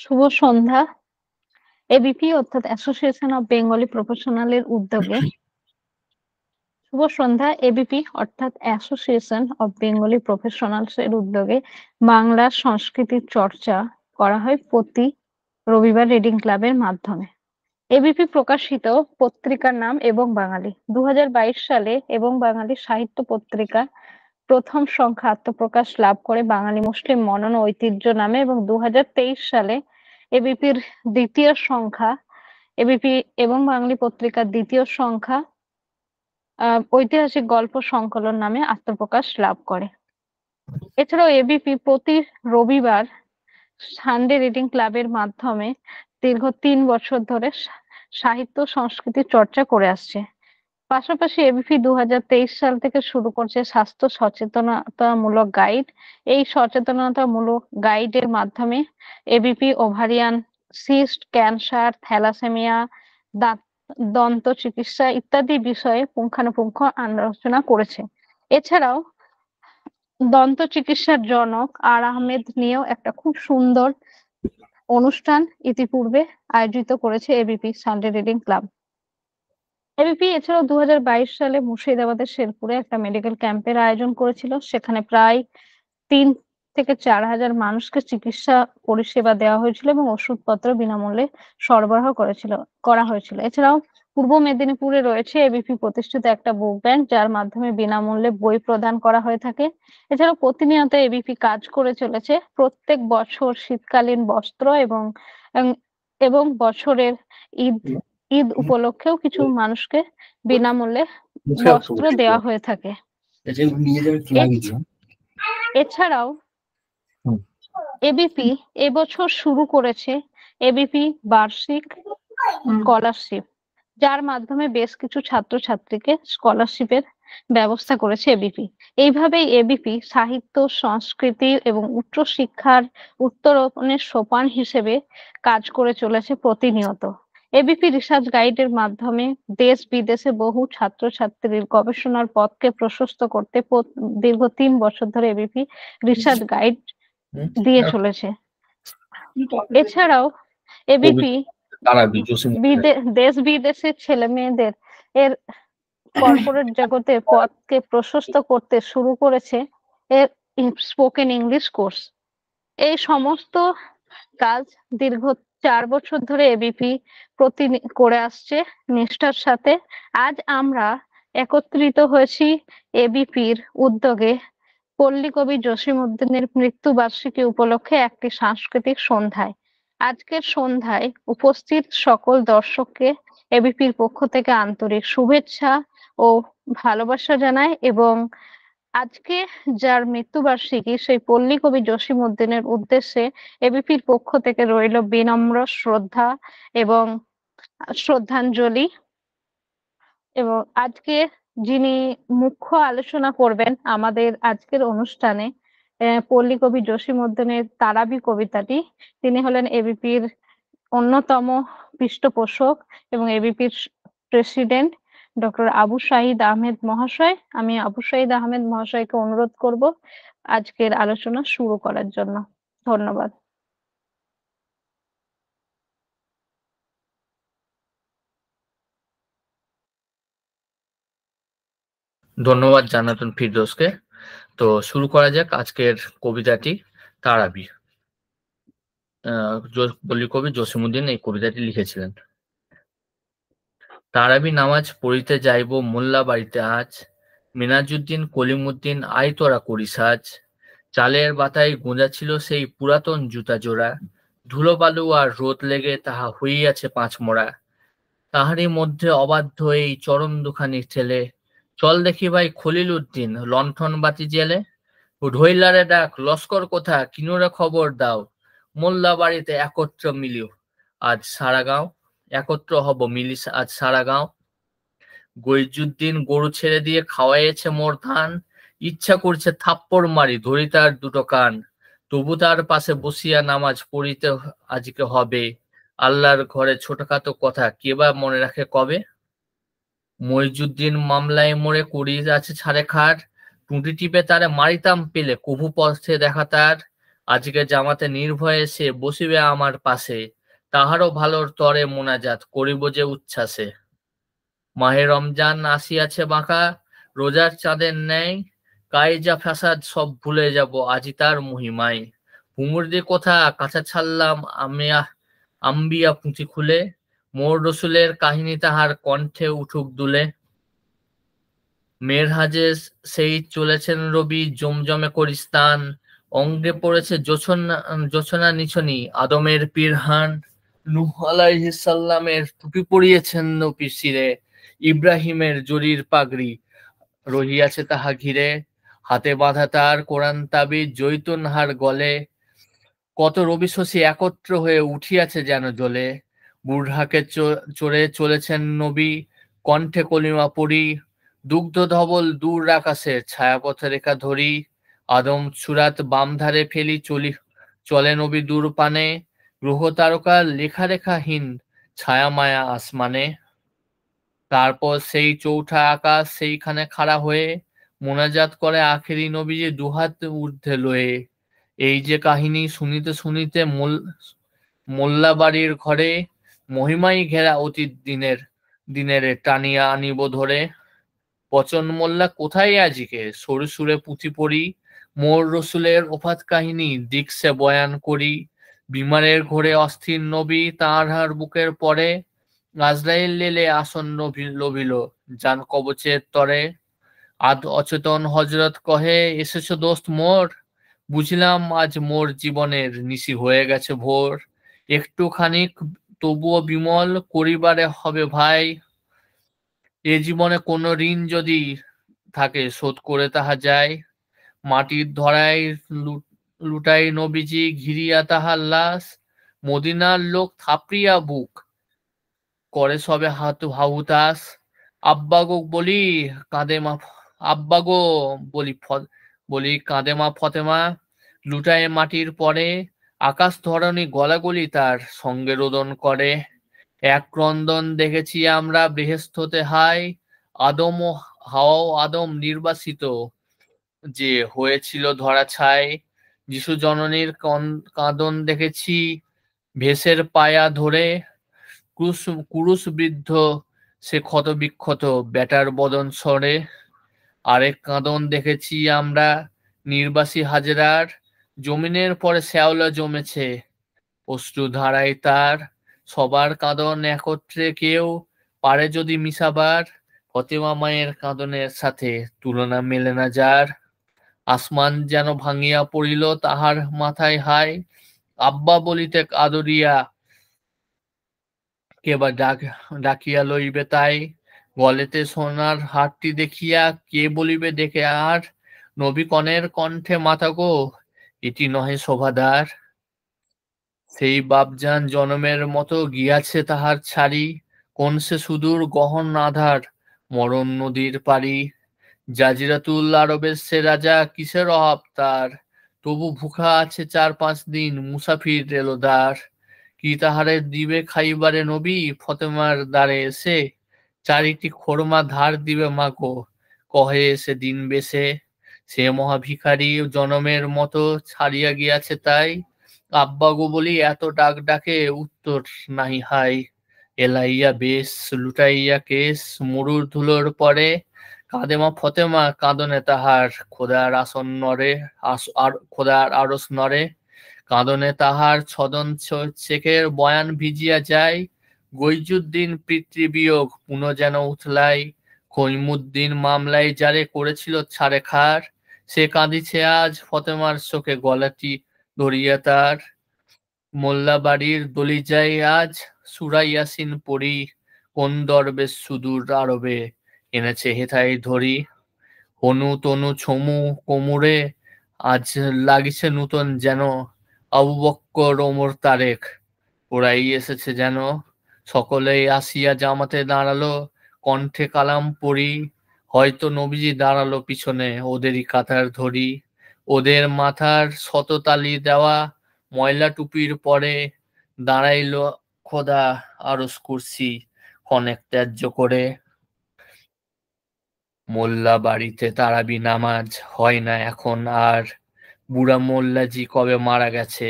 শুভ সন্ধ্যা। ABP অর্থাৎ association of Bengali professional এর উদ্যোগে শুভ সন্ধ্যা। এবিপি অর্থাৎ অ্যাসোসিয়েশন অব বেঙ্গলি প্রফেশনালস এর উদ্যোগে বাংলা সংস্কৃতির চর্চা করা হয় প্রতি রবিবার রিডিং ক্লাবের মাধ্যমে। এবিপি প্রকাশিত পত্রিকার নাম এবং বাঙালি। 2022 সালে এবং বাঙালি সাহিত্য পত্রিকা প্রথম সংখ্যা আত্মপ্রকাশ লাভ করে বাঙালি মুসলিম মনন ও ঐতিহ্য নামে, এবং 2023 সালে এবিপির দ্বিতীয় সংখ্যা এবিপি এবং বাঙালি পত্রিকার দ্বিতীয় সংখ্যা ঐতিহাসিক গল্প সংকলন নামে আত্মপ্রকাশ লাভ করে। এছাড়াও এবিপি প্রতি রবিবার সানডে রিডিং ক্লাবের মাধ্যমে দীর্ঘ 3 বছর ধরে সাহিত্য সংস্কৃতি চর্চা করে আসছে। পাশাপাশি এবিপি 2023 সাল থেকে শুরু করছে স্বাস্থ্য সচেতনতামূলক গাইড। এই সচেতনতামূলক গাইডের মাধ্যমে ABP ovarian cyst, cancer, thalassaemia, দন্ত চিকিৎসা ইত্যাদি বিষয়ে পুঙ্খানুপুঙ্খ আলোচনা করেছে। এছাড়াও দন্ত চিকিৎসার জনক আর আহমেদ নিয়েও একটা খুব সুন্দর অনুষ্ঠান ইতিপূর্বে আয়োজিত করেছে ABP Sunday reading club. ABP এছাড়াও 2022 সালে মুর্শিদাবাদের শেরপুরে একটা মেডিকেল ক্যাম্পের আয়োজন করেছিল। সেখানে প্রায় 3 থেকে 4 হাজার মানুষকে চিকিৎসা পরিষেবা দেওয়া হয়েছিল এবং ওষুধপত্র বিনামূল্যে সরবরাহ করা হয়েছিল। এছাড়াও পূর্ব মেদিনীপুরে রয়েছে এবিপি প্রতিষ্ঠিত একটা বুক ব্যাংক, যার মাধ্যমে বিনামূল্যে বই প্রদান করা হয়ে থাকে। এছাড়াও প্রতিনিয়ত এবিপি কাজ করে চলেছে প্রত্যেক বছর শীতকালীন বস্ত্র এবং বছরের ঈদ উপলক্ষেও কিছু মানুষকে বিনামূল্যে বস্ত্র দেওয়া হয়ে থাকে। এছাড়াও এবিপি এবছর শুরু করেছে এবিপি বার্ষিক স্কলারশিপ, যার মাধ্যমে বেশ কিছু ছাত্রছাত্রীকে স্কলারশিপের ব্যবস্থা করেছে এবিপি। এইভাবেই এবিপি সাহিত্য, সংস্কৃতি এবং উচ্চশিক্ষার উত্তরণের সোপান হিসেবে কাজ করে চলেছে প্রতিনিয়ত। এবিপি রিসার্চ গাইডের মাধ্যমে দেশ বিদেশে বহু ছাত্রছাত্রীর গবেষণার পথকে প্রশস্ত করতে দীর্ঘ 3 বছর ধরে এবিপি রিসার্চ গাইড দিয়ে চলেছে। এছাড়াও এবিপি দেশ বিদেশের ছেলে মেয়েদের এর কর্পোরেট জগতে পথকে প্রশস্ত করতে শুরু করেছে এর স্পোকেন ইংলিশ কোর্স। এই সমস্ত কাজ দীর্ঘ 4 বছর ধরে এবিপি করে আসছে নিষ্ঠার সাথে। আজ আমরা একত্রিত হয়েছি এবিপির উদ্যোগে পল্লী কবি জসিমউদ্দিনের মৃত্যুবার্ষিকী উপলক্ষে একটি সাংস্কৃতিক সন্ধ্যায়। আজকের সন্ধ্যায় উপস্থিত সকল দর্শককে এবিপির পক্ষ থেকে আন্তরিক শুভেচ্ছা ও ভালোবাসা জানাই, এবং আজকে যার মৃত্যুবার্ষিকী সেই পল্লী কবি জসিমউদ্দিনের উদ্দেশ্যে এবিপির পক্ষ থেকে রইল বিনম্র শ্রদ্ধা এবং শ্রদ্ধাঞ্জলি। এবং আজকে যিনি মুখ্য আলোচনা করবেন আমাদের আজকের অনুষ্ঠানে পল্লী কবি জসিমউদ্দিনের তারাবি কবিতাটি, তিনি হলেন এবিপির অন্যতম পৃষ্ঠপোষক এবং এবিপির প্রেসিডেন্ট ডক্টর আবু শাহিদ আহমেদ মহাশয়। আমি আবু শাহিদ আহমেদ মহাশয়কে অনুরোধ করব আজকের আলোচনা শুরু করার জন্য। ধন্যবাদ। ধন্যবাদ জান্নাতুল ফিরদৌসকে। তো শুরু করা যাক আজকের কবিতাটি তারাবি। পল্লী কবি জসিমউদ্দিন এই কবিতাটি লিখেছিলেন। তারাবি নামাজ পড়িতে যাইব মোল্লা বাড়িতে আজ, মিনাজুদ্দিন কলিমুদ্দিন আয় তোরা করি সাজ। চালের বাতায় গোঁজা ছিল সেই পুরাতন জুতা জোড়া, ধুলো বালু আর রোদ লেগে তাহা হইয়াছে পাঁচ মোড়া। তাহারই মধ্যে অবাধ্য এই চরম দুখানি ছেলে, চল দেখি ভাই খলিল উদ্দিন লণ্ঠন বাতি জেলে। ঢইলারে ডাক লস্কর কোথা কিনুরে খবর দাও, মোল্লা বাড়িতে একত্র মিলিও আজ সারা গাঁও। একত্র হব মিলিস আজ সারা গাঁও। গইজুদ্দিন গরু ছেড়ে দিয়ে খাওয়াইয়েছে মোর ধান, ইচ্ছা করছে থাপ্পড় মারি ধরি তার দুটো কান। তবু তার পাশে বসিয়া নামাজ পড়িতে আজকে হবে, আল্লাহর ঘরে ছোটখাটো কথা কে বা মনে রাখে কবে। মইজুদ্দিন মামলায় মোড়ে করিয়াছে ছাড়ে খাট, টুটি টিপে তারে মারিতাম পেলে কভু পথে দেখা তার। আজকে জামাতে নির্ভয়ে সে বসিবে আমার পাশে, তাহারও ভালোর তরে মোনাজাত করিব যে উচ্ছ্বাসে। মাহে রমজান আসিয়াছে বাঁকা, রোজার চাঁদের ন্যায়, কায়জা ফ্যাসাদ সব ভুলে যাব আজি তার মহিমায়। হুমুরদি কোথা কাছা ছাড়লাম আম্বিয়া পুঁথি খুলে, মোর রসুলের কাহিনী তাহার কণ্ঠে উঠুক দুলে। মেরহাজে সেই চলেছেন রবি জমজমে করি স্থান, অঙ্গে পড়েছে জোছনা নিছনি আদমের পিরহান। নূহ আলাইহিস সালামের টুপি পরিয়েছেন নবীর শিরে, ইব্রাহিমের জরির পাগড়ি রহিয়াছে তাহা ঘিরে। হাতে বাঁধা তার কোরআন তাবিজ জৈতুন হার গলে, কত রবি শশী একত্র হয়ে উঠিয়াছে যেন জ্বলে। বুরহাকে চড়ে চলেছেন নবী, কণ্ঠে কলিমা পড়ি, দুগ্ধ ধবল দূর আকাশে ছায়াপথ রেখা ধরি। আদম সুরাত বাম ধারে ফেলি চলে নবী দূর পানে, গ্রহ তারকার লেখা রেখাহীন ছায়া মায়া আসমানে। তারপর সেই চৌঠা আকাশ সেইখানে খাড়া হয়ে মোনাজাত করে আখেরি নবীজি দুহাত ঊর্ধ্বে লয়ে। এই যে কাহিনী শুনিতে শুনিতে মোল্লা বাড়ির ঘরে, মহিমাই ঘেরা অতীত দিনের টানিয়া আনিব ধরে। পচন মোল্লা কোথায় আজিকে সরু সুরে পুঁথি পড়ি, মোর রসুলের ওফাত কাহিনী দিকসে বয়ান করি। বিমারের ঘোরে অস্থির নবী তাঁহার বুকের পরে, আজরাইল লেলে আসন্ন লভিল যান কবচের তরে। অচেতন হযরত কহে এসেছো দোস্ত মোর, বুঝলাম আজ মোর জীবনের নিশি হয়ে গেছে ভোর। একটু খানিক তবুও বিমল করিবারে হবে ভাই, এ জীবনে কোনো ঋণ যদি থাকে শোধ করে তাহা যায়। মাটির ধরায় লুটাই নবীজি ঘিরিয়া তাহার লাশ, মদিনার লোক থাপড়িয়া বুক করে সবে হাহুতাস। আব্বা গো বলি কাঁদে মা আব্বা গো বলি কাঁদে মা ফতেমা, লুটায় মাটির পরে আকাশ ধরণী গলাগলি তার সঙ্গে রোদন করে। এক ক্রন্দন দেখেছি আমরা বেহেশতে হায়, আদম ও হাওয়া আদম নির্বাসিত যে হয়েছিল ধরা ছায়। যিশু জননীর কাঁদন দেখেছি ভেসের পায়া ধরে, কুরুশ বৃদ্ধ সে ক্ষত বিক্ষত বেটার বদন সরে। আরেক কাঁদন দেখেছি আমরা নির্বাসী হাজরার, জমিনের পরে শ্যাওলা জমেছে অশ্রু ধারায় তার। সবার কাঁদন একত্রে কেউ পারে যদি মিশাবার, ফতেমা মায়ের কাঁদনের সাথে তুলনা মেলে না যার। আসমান যেন ভাঙিয়া পড়িল তাহার মাথায় হায়, আব্বা বলিতে আদরিয়া কেবা ডাকিয়া লইবে তাই। গলেতে সোনার হারটি দেখিয়া কে বলিবে দেখে আর, নবী কনের কণ্ঠে মাতা গো এটি নহে শোভাদার। সেই বাপজান জনমের মতো গিয়াছে তাহার ছাড়ি, কোন সে সুদূর গহন আধার মরণ নদীর পাড়ি। জাজিরাতুল আরবের সে রাজা কিসের অভাব তার, তবু ভুখা আছে 4-5 দিন মুসাফির রেলদার। কি তাহারে দিবে খাইবারে নবী ফতেমার দ্বারে এসে, চারিটি খোরমা ধার দিবে মাগো কহে এসে দিন বেশে। সে মহাভিখারী জনমের মতো ছাড়িয়া গিয়াছে তাই, আব্বা গো বলি এত ডাক ডাকে উত্তর নাহি হাই। এলাইয়া বেশ লুটাইয়া কেশ মরুর ধুলোর পরে, কাঁদেমা ফতেমা কাঁদনে তাহার খোদার আসন নরে, খোদার আরস নরে। কাঁদনে তাহার ছদন শেখের বয়ান ভিজিয়া যায়, গৈজুদ্দিন পিতৃবিয়োগ পুনঃ যেন উথলাই। খৈমুদ্দিন মামলায় যারে করেছিল ছাড়ে খার, সে কাঁদিছে আজ ফতেমার শোকে গলাটি ধরিয়া তার। মোল্লা বাড়ির দলিজায় আজ সূরা ইয়াসিন পড়ি, কোন দরবেশ সুদূর আরবে এনেছে হেথায় ধরি। হনু তনু ছমু কোমরে আজ লাগিছে নূতন যেন, আবু বক্কর ওমর তারেক ওরাই এসেছে যেন। সকলেই আসিয়া জামাতে দাঁড়ালো, কণ্ঠে কালাম পড়ি, হয়তো নবীজি দাঁড়ালো পিছনে ওদেরই কাতার ধরি। ওদের মাথার শততালি দেওয়া ময়লা টুপির পরে, দাঁড়াইল খোদা আরস কুরসি ক্ষণেক ত্যায্য করে। মোল্লা বাড়িতে তারাবি নামাজ হয় না এখন আর, বুড়া মোল্লাজি কবে মারা গেছে,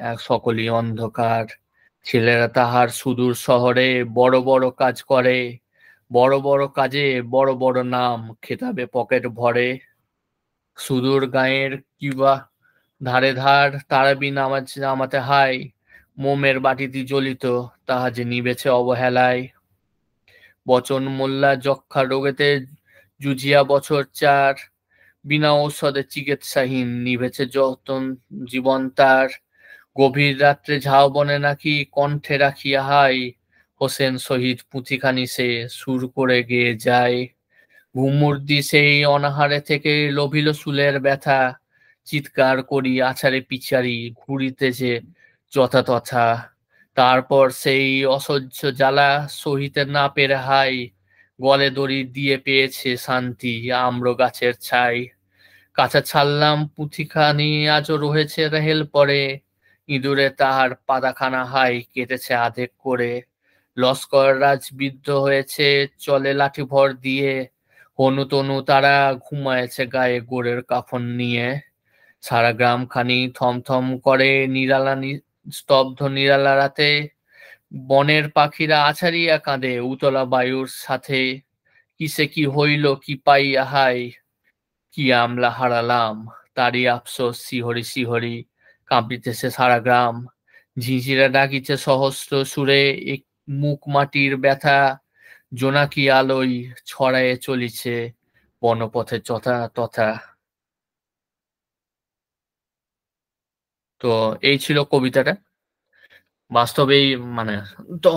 এক সকলই অন্ধকার। ছেলেরা তাহার সুদূর শহরে বড় বড় কাজ করে, বড় বড় কাজে বড় বড় নাম, খেতাবে পকেট ভরে। সুদূর গাঁয়ের কিবা ধারে ধার তারাবি নামাতে হায়, মোমের বাটিটি জ্বলিত, তাহা যে নিবেছে অবহেলায়। বচন মোল্লা যক্ষা রোগেতে জুঝিয়া বছর চার, বিনা ঔষধে চিকিৎসাহীন নিভেছে যতন জীবন তার। গভীর রাত্রে ঝাউবনে নাকি কণ্ঠে রাখিয়া হাই, হোসেন শহীদ পুঁথিখানি সে সুর করে গেয়ে যায়। ঘুমুর্দি সেই অনাহারে থেকে লভিল চুলের ব্যথা, চিৎকার করি আছাড়ে পিছারি ঘুরিতেছে যথাতথা। তারপর সেই অসহ্য জ্বালা সহিতে না পেরে হাই, গলে দড়ি দিয়ে পেয়েছে শান্তি আম্র গাছের ছাই। কাঁচা ছাড়লাম পুঁথিখানি আজও রয়েছে রেহেল পরে, ইঁদুরে তাহার পাতাখানা হাই কেটেছে আধেক করে। লস্কর রাজ বিদ্ধ হয়েছে চলে লাঠি ভর দিয়ে, হনু তনু তারা ঘুমায়েছে গায়ে গোড়ের কাফন নিয়ে। সারা গ্রাম খানি থমথম করে স্তব্ধ নিরালা রাতে, বনের পাখিরা আছাড়িয়া কাঁদে উতলা বায়ুর সাথে। কিসে কি হইল কি পাইয়া হাই, কি আমলা হারালাম, তারই আফসোস শিহরি শিহরি কাঁপিতেছে সারা গ্রাম। ঝিঁঝিরা ডাকিছে সহস্র সুরে, এক মুখ মাটির ব্যথা, জোনাকি আলোয় ছড়ায়ে চলিছে বনপথে যথা তথা। তো এই ছিল কবিতাটা। বাস্তবেই মানে তো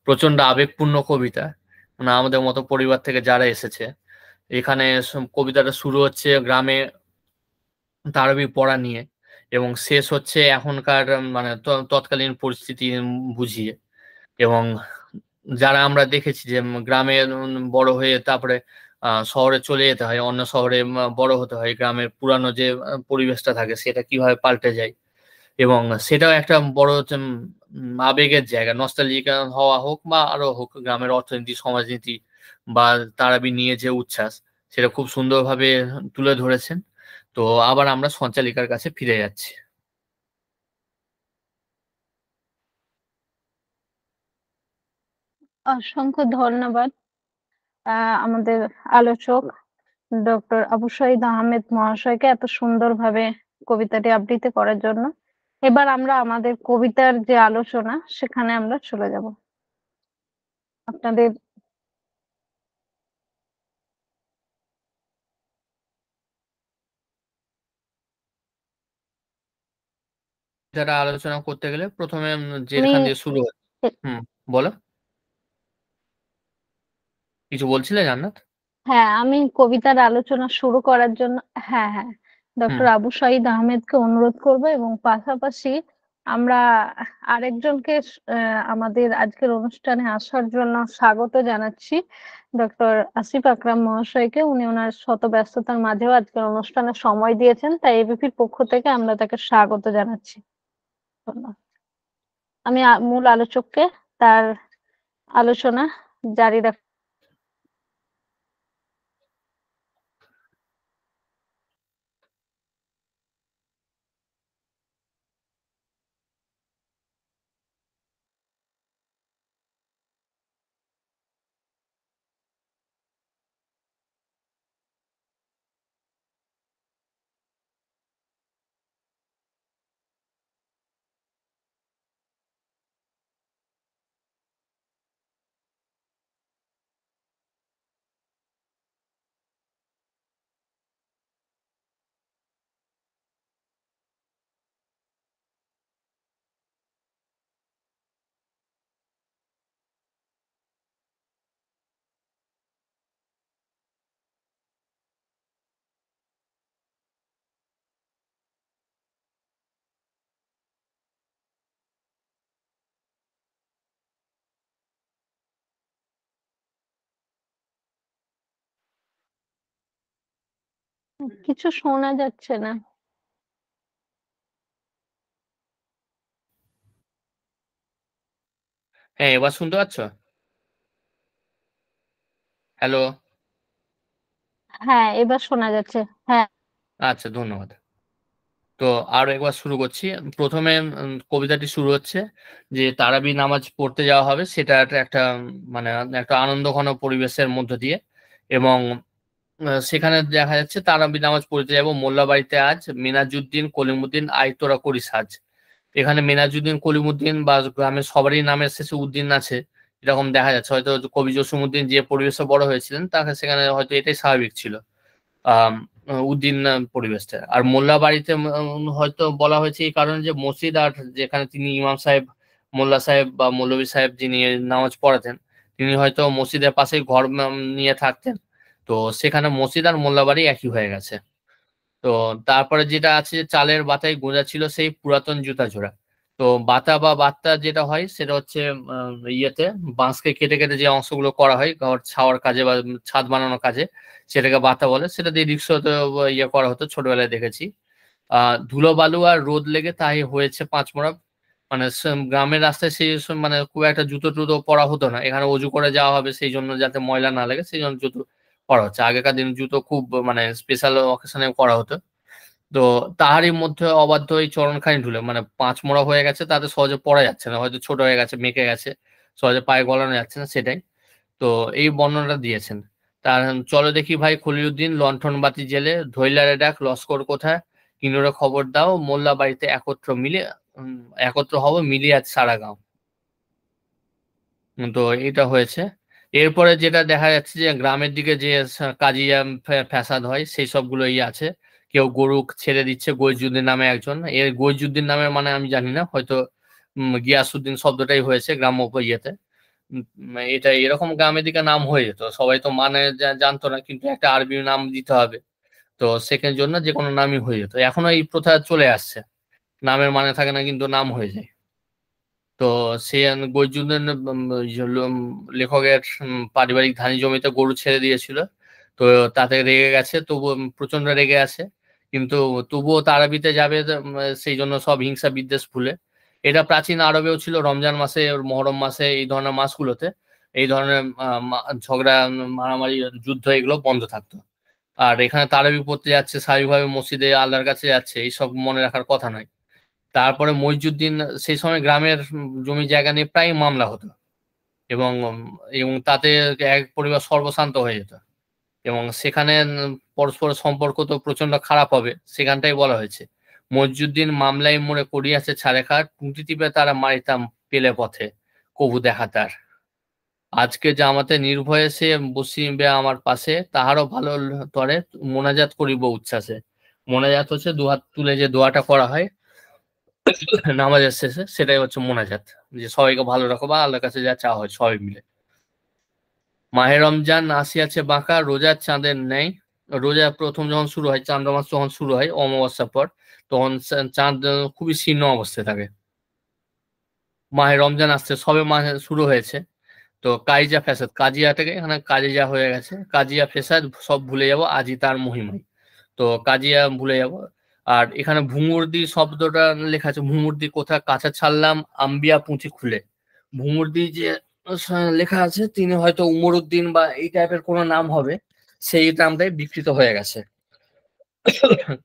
প্রচন্ড আবেগপূর্ণ কবিতা। মানে আমাদের মতো পরিবার থেকে যারা এসেছে, এখানে কবিতাটা শুরু হচ্ছে গ্রামে তারাবি পড়া নিয়ে, এবং শেষ হচ্ছে এখনকার মানে তৎকালীন পরিস্থিতি বুঝিয়ে। এবং যারা আমরা দেখেছি যে গ্রামে বড় হয়ে তারপরে শহরে চলে যেতে হয়, অন্য শহরে বড় হতে হয়, গ্রামের পুরানো যে পরিবেশটা থাকে সেটা কিভাবে পাল্টে যায়, এবং সেটাও একটা বড় আবেগের জায়গা, নস্টালজিক হওয়া হোক বা আরো হোক, গ্রামের অর্থনীতি সমাজনীতি বা তারাবি নিয়ে যে উচ্ছ্বাস, সেটা খুব সুন্দরভাবে তুলে ধরেছেন। তো আবার আমরা সঞ্চালিকার কাছে ফিরে যাচ্ছি। অসংখ্য ধন্যবাদ আমাদের আলোচক ডক্টর আবু সাইদ আহমেদ মহাশয়কে এত সুন্দরভাবে কবিতাটি আবৃত্তি করার জন্য। এবার আমরা আমাদের কবিতার যে আলোচনা সেখানে আমরা চলে যাব। আপনাদের যারা আলোচনা করতে গেলে প্রথমে আমি যেখান দিয়ে শুরু হয়। হুম, বলো, কিছু বলছিলে জান্নাত? হ্যাঁ, আমি কবিতার আলোচনা শুরু করার জন্য হ্যাঁ, হুম। ডক্টর আবু সাঈদ আহমেদকে অনুরোধ করব এবং পাশাপাশি আমরা আরেকজনকে আমাদের আজকের অনুষ্ঠানে আসার জন্য স্বাগত জানাচ্ছি। ডক্টর আসিফ আকরাম মহাশয়কে। উনি ওনার শত ব্যস্ততার মাঝেও আজকের অনুষ্ঠানে সময় দিয়েছেন। তাই এবিপির পক্ষ থেকে আমরা তাকে স্বাগত জানাচ্ছি। ধন্যবাদ। আমি মূল আলোচককে তার আলোচনা জারি রাখ কিছু শোনা যাচ্ছে না। হ্যাঁ, এবার শুনতে পাচ্ছ? হ্যালো? হ্যাঁ, এবার শোনা যাচ্ছে। হ্যাঁ। আচ্ছা, ধন্যবাদ। তো আরো একবার শুরু করছি। প্রথমে কবিতাটি শুরু হচ্ছে যে তারাবি নামাজ পড়তে যাওয়া হবে, সেটা একটা মানে একটা আনন্দঘন পরিবেশের মধ্য দিয়ে। এবং সেখানে দেখা যাচ্ছে তারাবি নামাজ পড়তে যাবো মোল্লা বাড়িতে আজ, মিনাজুদ্দিন কলিমুদ্দিন আয় তোরা করি সাজ। এখানে মিনাজুদ্দিন কলিমুদ্দিন বা গ্রামের সবারই নামের শেষে উদ্দিন আছে, এরকম দেখা যাচ্ছে। হয়তো কবি জসিমউদ্দিন যে পরিবেশে বড় হয়েছিলেন তাকে সেখানে হয়তো এটাই স্বাভাবিক ছিল, আহ উদ্দিন পরিবেশটা। আর মোল্লা বাড়িতে হয়তো বলা হয়েছে এই কারণে যে মসজিদ, আর যেখানে তিনি ইমাম সাহেব, মোল্লা সাহেব বা মৌলভী সাহেব যিনি নামাজ পড়াতেন, তিনি হয়তো মসজিদের পাশেই ঘর নিয়ে থাকতেন। তো সেখানে মসজিদ আর মোল্লা বাড়ি একই হয়ে গেছে। তো তারপরে যেটা আছে যে চালের বাতায় গোঁজা ছিল সেই পুরাতন জুতা জোড়া। তো বাতা বা বাত্তা যেটা হয় সেটা হচ্ছে ইয়েতে বাঁশকে কেটে কেটে যে অংশগুলো করা হয় ঘর ছাওয়ার কাজে বা ছাদ বানানোর কাজে, সেটাকে বাতা বলে। সেটা দিয়ে রিক্সাতে ইয়ে করা হতো, ছোটবেলায় দেখেছি। ধুলো বালু আর রোদ লেগে তাই হয়েছে পাঁচমোড়া। মানে গ্রামের রাস্তায় সেই মানে খুব একটা জুতো টুতো পরা হতো না, এখানে অজু করে যাওয়া হবে সেই জন্য, যাতে ময়লা না লাগে সেই জন্য জুতো পরা হচ্ছে। আগেকার দিনে জুতো খুব মানে স্পেশাল অকেশনে করা হতো। তো তাহারই মধ্যে অবাধ্য এই চরণখানি ধুলে, মানে পাঁচ মোড়া হয়ে গেছে, তাতে সহজে পড়া যাচ্ছে না, হয়তো ছোট হয়ে গেছে, মেকে গেছে, সহজে পায়ে গলানো যাচ্ছে না, সেটাই। তো এই বর্ণনাটা দিয়েছেন। তার চলো দেখি ভাই খলিলুদ্দিন লণ্ঠন বাতি জেলে, ধৈলারে ডাক লস্কর কোথায়, কিনুরে খবর দাও, মোল্লা বাড়িতে একত্র মিলে একত্র হব মিলিয়ে আজ সারা গাঁও। তো এটা হয়েছে। এরপরে যেটা দেখা যাচ্ছে যে গ্রামের দিকে যে কাজিয়া ফ্যাসাদ হয় সেই সবগুলোই আছে। কেউ গরু ছেড়ে দিচ্ছে, গইজুদ্দিন নামে একজন। এর গইজুদ্দিন নামের মানে আমি জানি না, হয়তো গিয়াসুদ্দিন শব্দটাই হয়েছে গ্রাম্য ইয়েতে। এটা এরকম গ্রামের দিকে নাম হয়ে যেত, সবাই তো মানে জানতো না, কিন্তু একটা আরবি নাম দিতে হবে, তো সেখানের জন্য যে কোনো নামই হয়ে যেত। এখনো এই প্রথা চলে আসছে, নামের মানে থাকে না কিন্তু নাম হয়ে যায়। তো সে গইজুদ্দিন লেখকের পারিবারিক ধানি জমিতে গরু ছেড়ে দিয়েছিল। তো তাতে রেগে গেছে, তবু প্রচন্ড রেগে আছে, কিন্তু তবুও তারাবিতে যাবে, সেই জন্য সব হিংসা বিদ্বেষ ভুলে। এটা প্রাচীন আরবেও ছিল, রমজান মাসে, মহরম মাসে, এই ধরনের মাসগুলোতে এই ধরনের ঝগড়া, মারামারি, যুদ্ধ এগুলো বন্ধ থাকতো। আর এখানে তারাবি পড়তে যাচ্ছে, স্বাভাবিকভাবে মসজিদে আল্লাহর কাছে যাচ্ছে, এইসব মনে রাখার কথা নয়। তারপরে মইজুদ্দিন, সেই সময় গ্রামের জমি জায়গা নিয়ে প্রায় মামলা হতো, এবং এবং তাতে এক পরিবার সর্বশান্ত হয়ে যেত। এবং সেখানে পরস্পরের সম্পর্ক তো প্রচন্ড খারাপ হবে, সেখানটাই বলা হয়েছে মইজুদ্দিন মামলায় মোড়ে করিয়াছে ছাড়ে খাট, পুঁটি টিপে তারা মারিতাম পেলে পথে, কবু দেখা তার। আজকে জামাতে নির্ভয়ে সে বসিবে আমার পাশে, তাহারও ভালো তরে মোনাজাত করিব উচ্ছ্বাসে। মোনাজাত হচ্ছে দুহাত তুলে যে দোয়াটা করা হয় নামাজের শেষে, সেটাই হচ্ছে মোনাজাত, যে সবাইকে ভালো রাখো বা আল্লাহর কাছে যা চাওয়া হয় সবাই মিলে। মাহে রমজান আসিয়াছে বাঁকা রোজার চাঁদের ন্যায়। রোজা প্রথম যখন শুরু হয়, চান্দ্র মাস যখন শুরু হয় অমাবস্যার পর, তখন চাঁদ খুবই শীর্ণ অবস্থায় থাকে। মাহে রমজান আসছে, সবে মাহে শুরু হয়েছে। তো কাইজা ফেসাদ, কাজিয়াটাকে এখানে কাজিয়া হয়ে গেছে, কাজিয়া ফেসাদ সব ভুলে যাব আজই তার মহিমায়। তো কাজিয়া ভুলে যাব। আর এখানে ভুমুরদি শব্দটা লেখা আছে, ভুমুরদি কোথা কাঁচা ছাড়লাম আম্বিয়া পুঁথি খুলে। ভুমুরদি যে লেখা আছে, তিনি হয়তো উমরুদ্দিন বা এই টাইপের কোনো নাম হবে, সেই নামটাই বিকৃত হয়ে গেছে।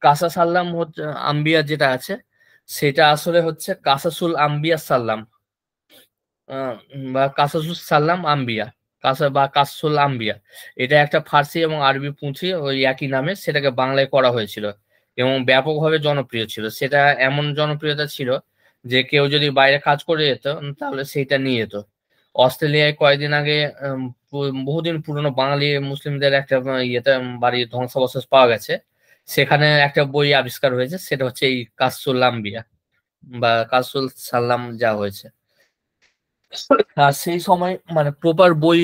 কাসা সাল্লাম হচ্ছে আম্বিয়া যেটা আছে, সেটা আসলে হচ্ছে কাসাসুল আম্বিয়া সাল্লাম, বা কাসাসুস সাল্লাম আম্বিয়া, কাসা বা কাসুল আম্বিয়া। এটা একটা ফার্সি এবং আরবি পুঁথি ওই একই নামে, সেটাকে বাংলায় করা হয়েছিল এবং ব্যাপকভাবে জনপ্রিয় ছিল। সেটা এমন জনপ্রিয়তা ছিল যে কেউ যদি বাইরে কাজ করে যেত তাহলে সেইটা নিয়ে যেত। অস্ট্রেলিয়ায় কয়েকদিন আগে বহুদিন পুরনো বাঙালি মুসলিমদের একটা ইয়েতে বাড়ির ধ্বংসাবশেষ পাওয়া গেছে, সেখানে একটা বই আবিষ্কার হয়েছে, সেটা হচ্ছে এই কাসুল আম্বিয়া বা কাসুল সাল্লাম যা হয়েছে। আর সেই সময় মানে প্রপার বই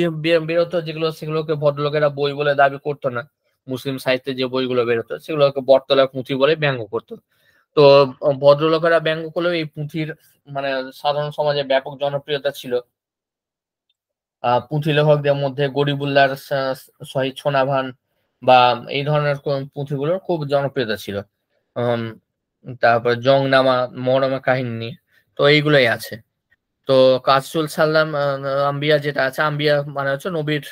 বেরোতো যেগুলো, সেগুলোকে ভদ্রলোকেরা বই বলে দাবি করতো না। মুসলিম সাহিত্যে যে বইগুলো বেরোতো সেগুলোকে বটতলা পুঁথি বলে ব্যঙ্গ করতো। তো ভদ্রলোকেরা ব্যঙ্গ করলেও এই পুঁথির মানে সাধারণ সমাজে ব্যাপক জনপ্রিয়তা ছিল। পুঁথি লেখকদের মধ্যে গরিবুল্লাহর শহীদ সোনাভান বা এই ধরনের পুঁথিগুলোর খুব জনপ্রিয়তা ছিল। উম, তারপর জংনামা, মহরমা কাহিনী, তো এইগুলোই আছে। তো কাসরুল সাল্লাম আম্বিয়া যেটা আছে, আম্বিয়া মানে হচ্ছে নবীর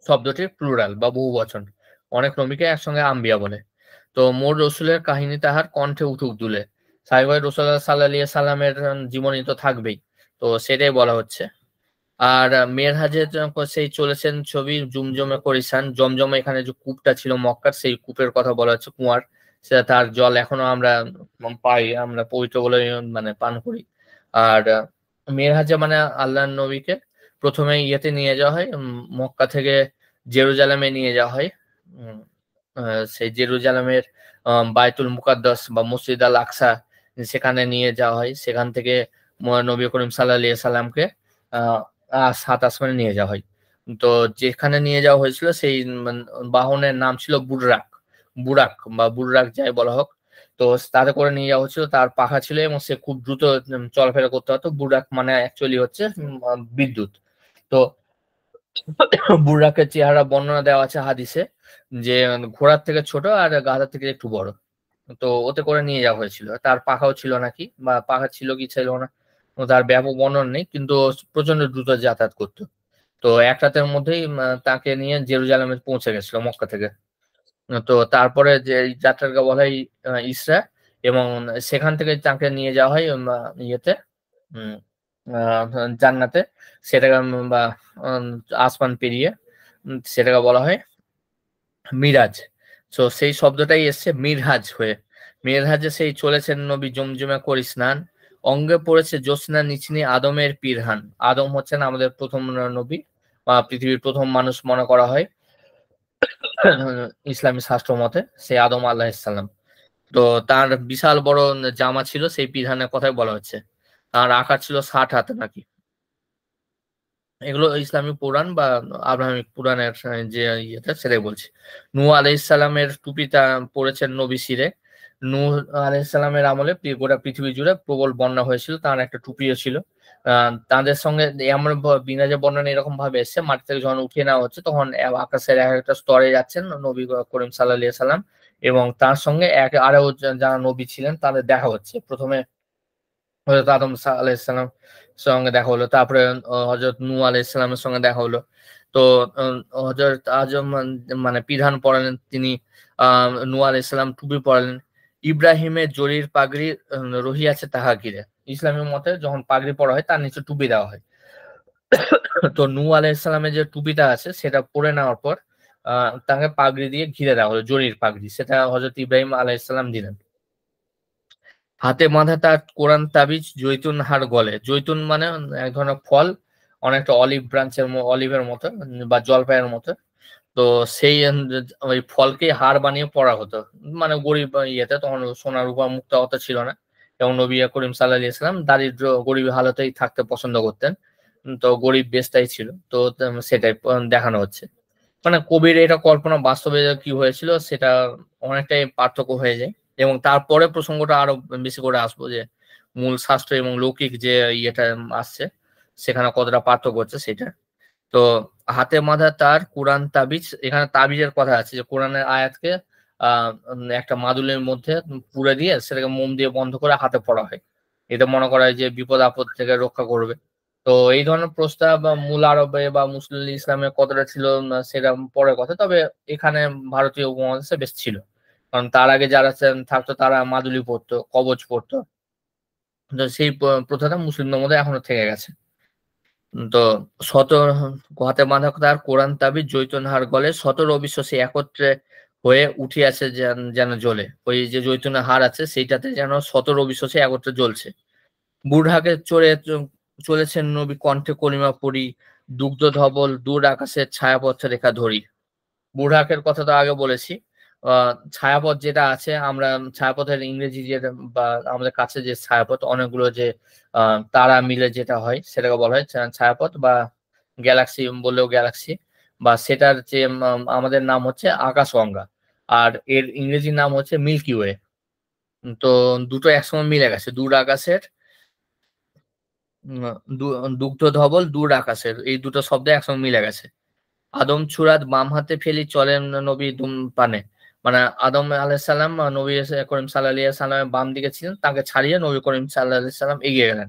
শব্দটির প্লুরাল বা বহু বচন, অনেক নবীকে একসঙ্গে আম্বিয়া বলে। তো মোর রসুলের কাহিনী তাহার কণ্ঠে উঠুক দুলে। সাহেব রসুল সাল্লাল্লাহু সাল্লামের জীবনী তো থাকবেই, তো সেটাই বলা হচ্ছে। আর মেরহাজের সেই চলেছেন ছবি জমজমে করিসান, জমজমে এখানে যে কূপটা ছিল মক্কার, সেই কূপের কথা বলা হচ্ছে, কুয়ার, সেটা তার জল এখনো আমরা পাই, আমরা পবিত্র বলে মানে পান করি। আর মেরহাজে মানে আল্লাহ নবীকে প্রথমে ইয়েতে নিয়ে যাওয়া হয়, মক্কা থেকে জেরুজালেমে নিয়ে যাওয়া হয়। সেই জেরুজালেমের বায়তুল মুকাদ্দাস বা মসজিদ আল আকসা, সেখানে নিয়ে যাওয়া হয়। সেখান থেকে নবী করিম সাল্লাল্লাহু সাল্লামকে সাত আসমানে নিয়ে যাওয়া হয়। তো যেখানে নিয়ে যাওয়া হয়েছিল সেই বাহনের নাম ছিল বুরাক, বুরাক বা বুরাক যাই বলা হোক। তো তাতে করে নিয়ে যাওয়া হচ্ছিল, তার পাখা ছিল এবং সে খুব দ্রুত চলাফেরা করতে হতো। বুরাক মানে অ্যাকচুয়ালি হচ্ছে বিদ্যুৎ। তো বুরাকের চেহারা বর্ণনা দেওয়া আছে হাদিসে, যে ঘোড়ার থেকে ছোট আর গাধার থেকে একটু বড়। তো ওতে করে নিয়ে যাওয়া হয়েছিল। তার পাখাও ছিল নাকি, বা পাখা ছিল কি ছিল না, তার ব্যাপক বর্ণনা নেই, কিন্তু প্রচন্ড দ্রুত যাতায়াত করতো। তো এক রাতের মধ্যেই তাকে নিয়ে জেরুজালেমে পৌঁছে গেছিল মক্কা থেকে। তো তারপরে যে যাত্রাকে বলা হয় ইসরা, এবং সেখান থেকে তাকে নিয়ে যাওয়া হয় ইয়েতে, উম, জান্নাতে, সেটাকে বা উম, আসমান পেরিয়ে, সেটাকে বলা হয় মিরাজ। তো সেই শব্দটাই এসছে মিরহাজ হয়ে। মিরহাজে সেই চলেছেন নবী জমজমা করি স্নান, অঙ্গে পড়েছে জ্যোৎস্না নিচিনি আদমের পিরহান। আদম হচ্ছেন আমাদের প্রথম নবী, বা পৃথিবীর প্রথম মানুষ মনে করা হয় ইসলামী শাস্ত্র মতে, সেই আদম আলাইহিসসালাম। তো তার বিশাল বড় জামা ছিল, সেই পিরহানের কথাই বলা হচ্ছে। তার আকার ছিল 60 হাত নাকি। এগুলো ইসলামী পুরাণ বা আব্রাহামিক পুরাণের যে ইয়েটা, সেটাই বলছি। নূহ আলাইহিসসালামের টুপিটা পড়েছেন নবী শিরে। নূহ আলাইহিসসালামের আমলে গোটা পৃথিবী জুড়ে প্রবল বন্যা হয়েছিল, তার একটা টুপিও ছিল। তাদের সঙ্গে এমন বিরাজে বর্ণনা এরকম ভাবে এসছে, মাটি থেকে যখন উঠিয়ে নেওয়া হচ্ছে তখন আকাশের এক একটা স্তরে যাচ্ছেন নবী করিম সাল্লাল্লাহু সাল্লাম, এবং তার সঙ্গে আরো যারা নবী ছিলেন তাদের দেখা হচ্ছে। প্রথমে হযরত আদম আলাইহিসসালাম সঙ্গে দেখা হলো, তারপরে হযরত নূহ আলাইহিসসালামের সঙ্গে দেখা হলো। তো হযরত আজম মানে পিরহান পরালেন তিনি, নূহ আলাইহিসসালাম টুপি পরালেন। ইব্রাহিমের জরির পাগড়ি রহিয়াছে তাহা ঘিরে। ইসলামের মতে যখন পাগড়ি পরা হয় তার নিচে টুপি দেওয়া হয়। তো নূহ আলাইহিসসালামের যে টুপিটা আছে সেটা পরে নেওয়ার পর তাকে পাগড়ি দিয়ে ঘিরে দেওয়া হলো, জরির পাগড়ি, সেটা হযরত ইব্রাহিম আলাইহিসসালাম দিলেন। হাতে বাঁধা তার কোরআন তাবিজ, জৈতুন হার গলে। জৈতুন মানে এক ধরনের ফল, অনেকটা অলিভ ব্রাঞ্চের অলিভের মতো বা জলপাইয়ের মতো। তো সেই ওই ফলকে হার বানিয়ে পরা হতো। মানে গরিব ইয়েতে তখন সোনা রূপা মুক্তা অত ছিল না, এবং নবী করিম সাল্লাল্লাহু আলাইহি ওয়াসাল্লাম দারিদ্র গরিব হালতেই থাকতে পছন্দ করতেন। তো গরিব বেশটাই ছিল, তো সেটাই দেখানো হচ্ছে। মানে কবির এটা কল্পনা, বাস্তবে কি হয়েছিল সেটা অনেকটাই পার্থক্য হয়ে যায়। এবং তারপরে প্রসঙ্গটা আরো বেশি করে আসবো, যে মূল শাস্ত্র এবং লৌকিক যে ইয়েটা আসছে সেখানে কতটা পার্থক্য হচ্ছে সেটা। তো হাতে বাঁধা তার কোরআন তাবিজ, এখানে তাবিজের কথা আছে, যে কোরআনের আয়াতকে একটা মাদুলের মধ্যে পুরে দিয়ে সেটাকে মোম দিয়ে বন্ধ করে হাতে পড়া হয়। এটা মনে করা হয় যে বিপদ আপদ থেকে রক্ষা করবে। তো এই ধরনের প্রস্তাব বা মূল আরবে বা মুসলিম ইসলামে কতটা ছিল সেটা পরের কথা, তবে এখানে ভারতীয় উপমহাদেশে বেশ ছিল। কারণ তার আগে যারা থাকতো তারা মাদুলি পড়তো, কবচ পড়তো। তো সেই প্রথাটা মুসলিমদের মধ্যে এখনো থেকে গেছে। তো শত হাতে বাঁধা তার কোরআন তাবিজ, জৈতুনহার গলে, শত রবিশস্য একত্রে হয়ে উঠিয়াছে যেন জ্বলে। ওই যে জৈতুনের হার আছে সেইটাতে যেন শত রবিশস্য একত্রে জ্বলছে। বুড়হাকে চলেছেন নবী কণ্ঠে কলিমা পড়ি, দুগ্ধ ধবল দূর আকাশের ছায়াপথ রেখা ধরি। বুড়হাকের কথা তো আগে বলেছি। ছায়াপথ যেটা আছে, আমরা ছায়াপথের ইংরেজি যে বা আমাদের কাছে যে ছায়াপথ অনেকগুলো যে তারা মিলে যেটা হয় সেটাকে বলা হয় ছায়াপথ, বা গ্যালাক্সি বললেও গ্যালাক্সি, বা সেটার যে আমাদের নাম হচ্ছে আকাশগঙ্গা, আর এর ইংরেজি নাম হচ্ছে মিল্কি ওয়ে। তো দুটো একসঙ্গে মিলে গেছে, দূর আকাশের উম, দুগ্ধ ধবল দূর আকাশের, এই দুটো শব্দ একসঙ্গে মিলে গেছে। আদম ছুরাত বাম হাতে ফেলি চলেন নবী পানে। মানে আদম আলাইসাল্লাম নবী করিম সাল্লাল্লাহু সাল্লামের বাম দিকে ছিলেন, তাকে ছাড়িয়ে নবী করিম সাল্লাল্লাহু সাল্লাম এগিয়ে গেলেন।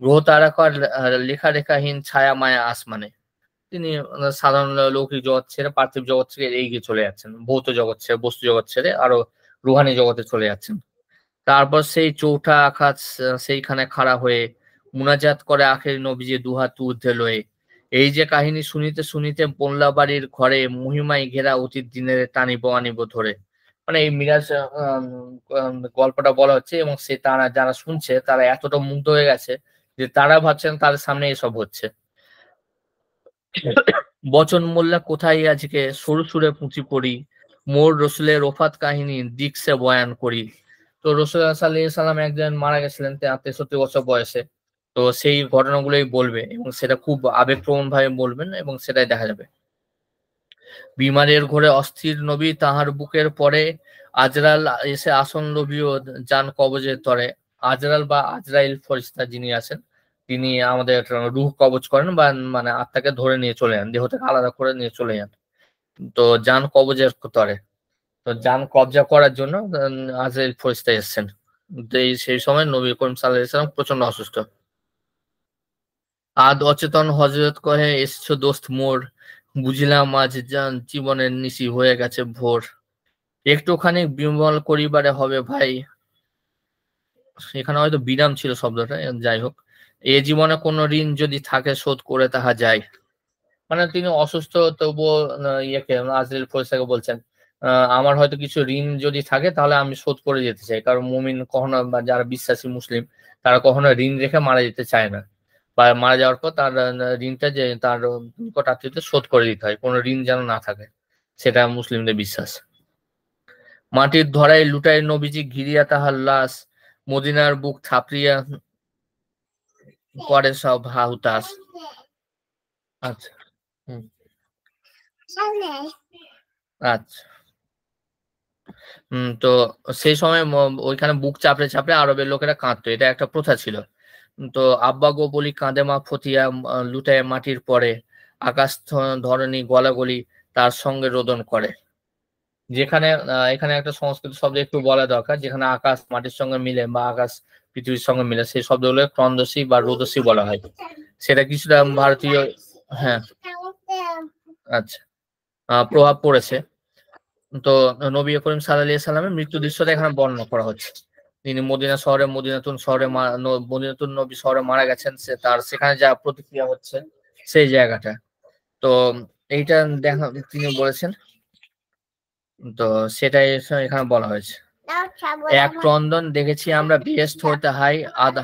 গ্রহ তারকার লেখা রেখাহীন ছায়া মায়া আসমানে। তিনি সাধারণ লৌকিক জগৎ ছেড়ে, পার্থিব জগৎ ছেড়ে এগিয়ে চলে যাচ্ছেন, ভৌত জগৎ ছেড়ে, বস্তু জগৎ ছেড়ে আরো রুহানি জগতে চলে যাচ্ছেন। তারপর সেই চৌঠা আকাশ সেইখানে খাড়া হয়ে মুনাজাত করে আখেরি নবীজি দুহাত ঊর্ধ্বে লয়ে। এই যে কাহিনী শুনিতে শুনিতে মোল্লা বাড়ির ঘরে মহিমায় ঘেরা অতীত দিনের টানিব আনিব ধরে। মানে এই মিরাজ গল্পটা বলা হচ্ছে এবং সে তারা যারা শুনছে তারা এতটা মুগ্ধ হয়ে গেছে যে তারা ভাবছেন তাদের সামনে এসব হচ্ছে। বচন মোল্লা কোথায় আজকে সরু সুরে পুঁচি পড়ি, মোর রসুলের ওফাত কাহিনী দিকসে বয়ান করি। তো রসুল সাল্লাম একজন মারা গেছিলেন 63 বছর বয়সে। তো সেই ঘটনাগুলোই বলবে এবং সেটা খুব আবেগপ্রবণ ভাবে বলবেন এবং সেটাই দেখা যাবে। বিমানের ঘোরে অস্থির নবী তাহার বুকের পরে, আজরাল এসে আসন লবিও যান কবজের তরে। আজরাল বা আজরাইল ফেরেশতা যিনি আছেন তিনি আমাদের রূহ কবজ করেন বা মানে আত্মাকে ধরে নিয়ে চলে যান, দেহ থেকে আলাদা করে নিয়ে চলে যান। তো যান কবজের তরে, তো যান কবজা করার জন্য আজরাইল ফেরেশতা এসেছেন। তো সেই সময় নবী করিম সাল্লাল্লাহু আলাইহি ওয়াসাল্লাম প্রচন্ড অসুস্থ। আদ অচেতন হযরত কহে এসছো দোস্ত মোর, বুঝিলাম আজ জীবনের নিশি হয়ে গেছে ভোর। একটুখানি বিমল করিবারে হবে ভাই। এখানে হয়তো বিরাম ছিল শব্দটা, যাই হোক। এ জীবনে কোনো ঋণ যদি থাকে শোধ করে তাহা যায়। মানে তিনি অসুস্থ তবুও ইয়েকে আজরাইল ফেরেশতাকে বলছেন আমার হয়তো কিছু ঋণ যদি থাকে তাহলে আমি শোধ করে যেতে চাই, কারণ মুমিন কখনো বা যারা বিশ্বাসী মুসলিম তারা কখনো ঋণ রেখে মারা যেতে চায় না, বা মারা যাওয়ার পর তার ঋণটা যে তার নিকট আত্মীয়দের শোধ করে দিতে হয়, কোনো ঋণ যেন না থাকে, সেটা মুসলিমদের বিশ্বাস। মাটির ধরায় লুটায় নবীজি ঘিরিয়া তাহার লাশ, মদিনার বুক থাপড়িয়া করে সব হাহুতাস। আচ্ছা, হুম, আচ্ছা। তো সেই সময় ওইখানে বুক চাপড়ে চাপড়ে আরবের লোকেরা কাঁদতো, এটা একটা প্রথা ছিল। তো আব্বা গো বলি কাঁদে মা ফতিয়া, লুটায় মাটির পরে, আকাশ ধরণী গলাগলি তার সঙ্গে রোদন করে। যেখানে এখানে একটা সংস্কৃত শব্দ একটু বলা দরকার, যেখানে আকাশ মাটির সঙ্গে মিলে বা আকাশ পৃথিবীর সঙ্গে মিলে সেই শব্দগুলো ক্রন্দসী বা রোদসী বলা হয়। সেটা কিছুটা ভারতীয়, হ্যাঁ, আচ্ছা, প্রভাব পড়েছে। তো নবী করিম সাল্লাল্লাহু আলাইহি সাল্লামের মৃত্যু দৃশ্যটা এখানে বর্ণনা করা হচ্ছে। তিনি মদিনা শহরে মদিনাতুন নবী শহরে মারা গেছেন, তার সেখানে যা প্রতিক্রিয়া হচ্ছে সেই জায়গাটা। তো এইটা দেখা তিনি বলেছেন, তো সেটাই এখানে বলা হয়েছে। এক ক্রন্দন দেখেছি আমরা বেহেশত হতে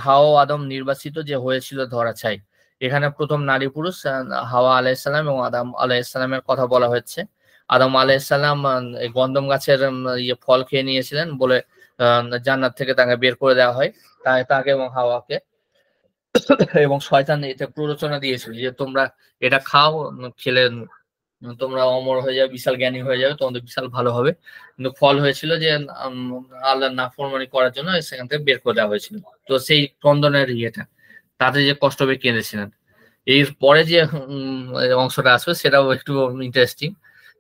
হাওয়া আদম নির্বাচিত যে হয়েছিল ধরাছাই। এখানে প্রথম নারী পুরুষ হাওয়া আলাইহিসসালাম এবং আদম আলাইহিসসালামের কথা বলা হচ্ছে। আদম আলাইহিসসালাম এই গন্ধম গাছের ফল খেয়ে নিয়েছিলেন বলে জান্নাত থেকে তাকে বের করে দেওয়া হয়, তাকে এবং হাওয়াকে। এবং শয়তান এটা প্ররোচনা দিয়েছিল যে তোমরা এটা খাও, খেলে তোমরা অমর হয়ে যাবে, বিশাল জ্ঞানী হয়ে যাবে, তোমাদের বিশাল ভালো হবে। কিন্তু ফল হয়েছিল যে আল্লাহ নাফরমানি করার জন্য সেখান থেকে বের করে দেওয়া হয়েছিল। তো সেই ক্রন্দনের ইয়েটা, তাতে যে কষ্ট পেয়ে কেঁদেছিলেন। এর পরে যে অংশটা আসবে সেটাও একটু ইন্টারেস্টিং।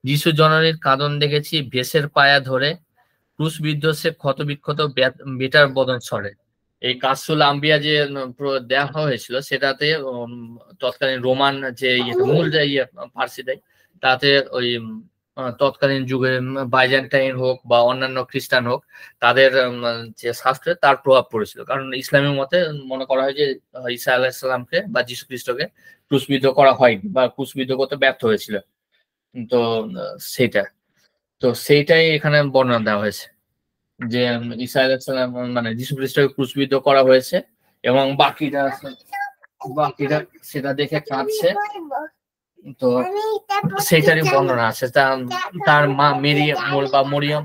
যিশু জননীর কাঁদন দেখেছি ভেসের পায়া ধরে, ক্রুশবিদ্ধ সে ক্ষত বিক্ষত বেটার বদন ছড়ে। এই কাসুল আম্বিয়া যে দেওয়া হয়েছিল সেটাতে তৎকালীন রোমান যে মূল যে ফার্সিটাই, তাতে ওই তৎকালীন যুগে বাইজেন্টাইন হোক বা অন্যান্য খ্রিস্টান হোক, তাদের যে শাস্ত্রে তার প্রভাব পড়েছিল। কারণ ইসলামের মতে মনে করা হয় যে ঈসা আলাইহিসসালামকে বা যীশু খ্রিস্টকে ক্রুশবিদ্ধ করা হয়নি বা ক্রুশবিদ্ধ করতে ব্যর্থ হয়েছিল। তো সেইটা, তো সেইটাই এখানে বর্ণনা দেওয়া হয়েছে যে ঈসা আলাইহিসসালাম মানে যীশু খ্রিস্টকে ক্রুশবিদ্ধ করা হয়েছে এবং বাকিরা সেটা দেখে কাঁদছে। তো সেটারই বর্ণনা আছে, তার মা মেরি বা মরিয়ম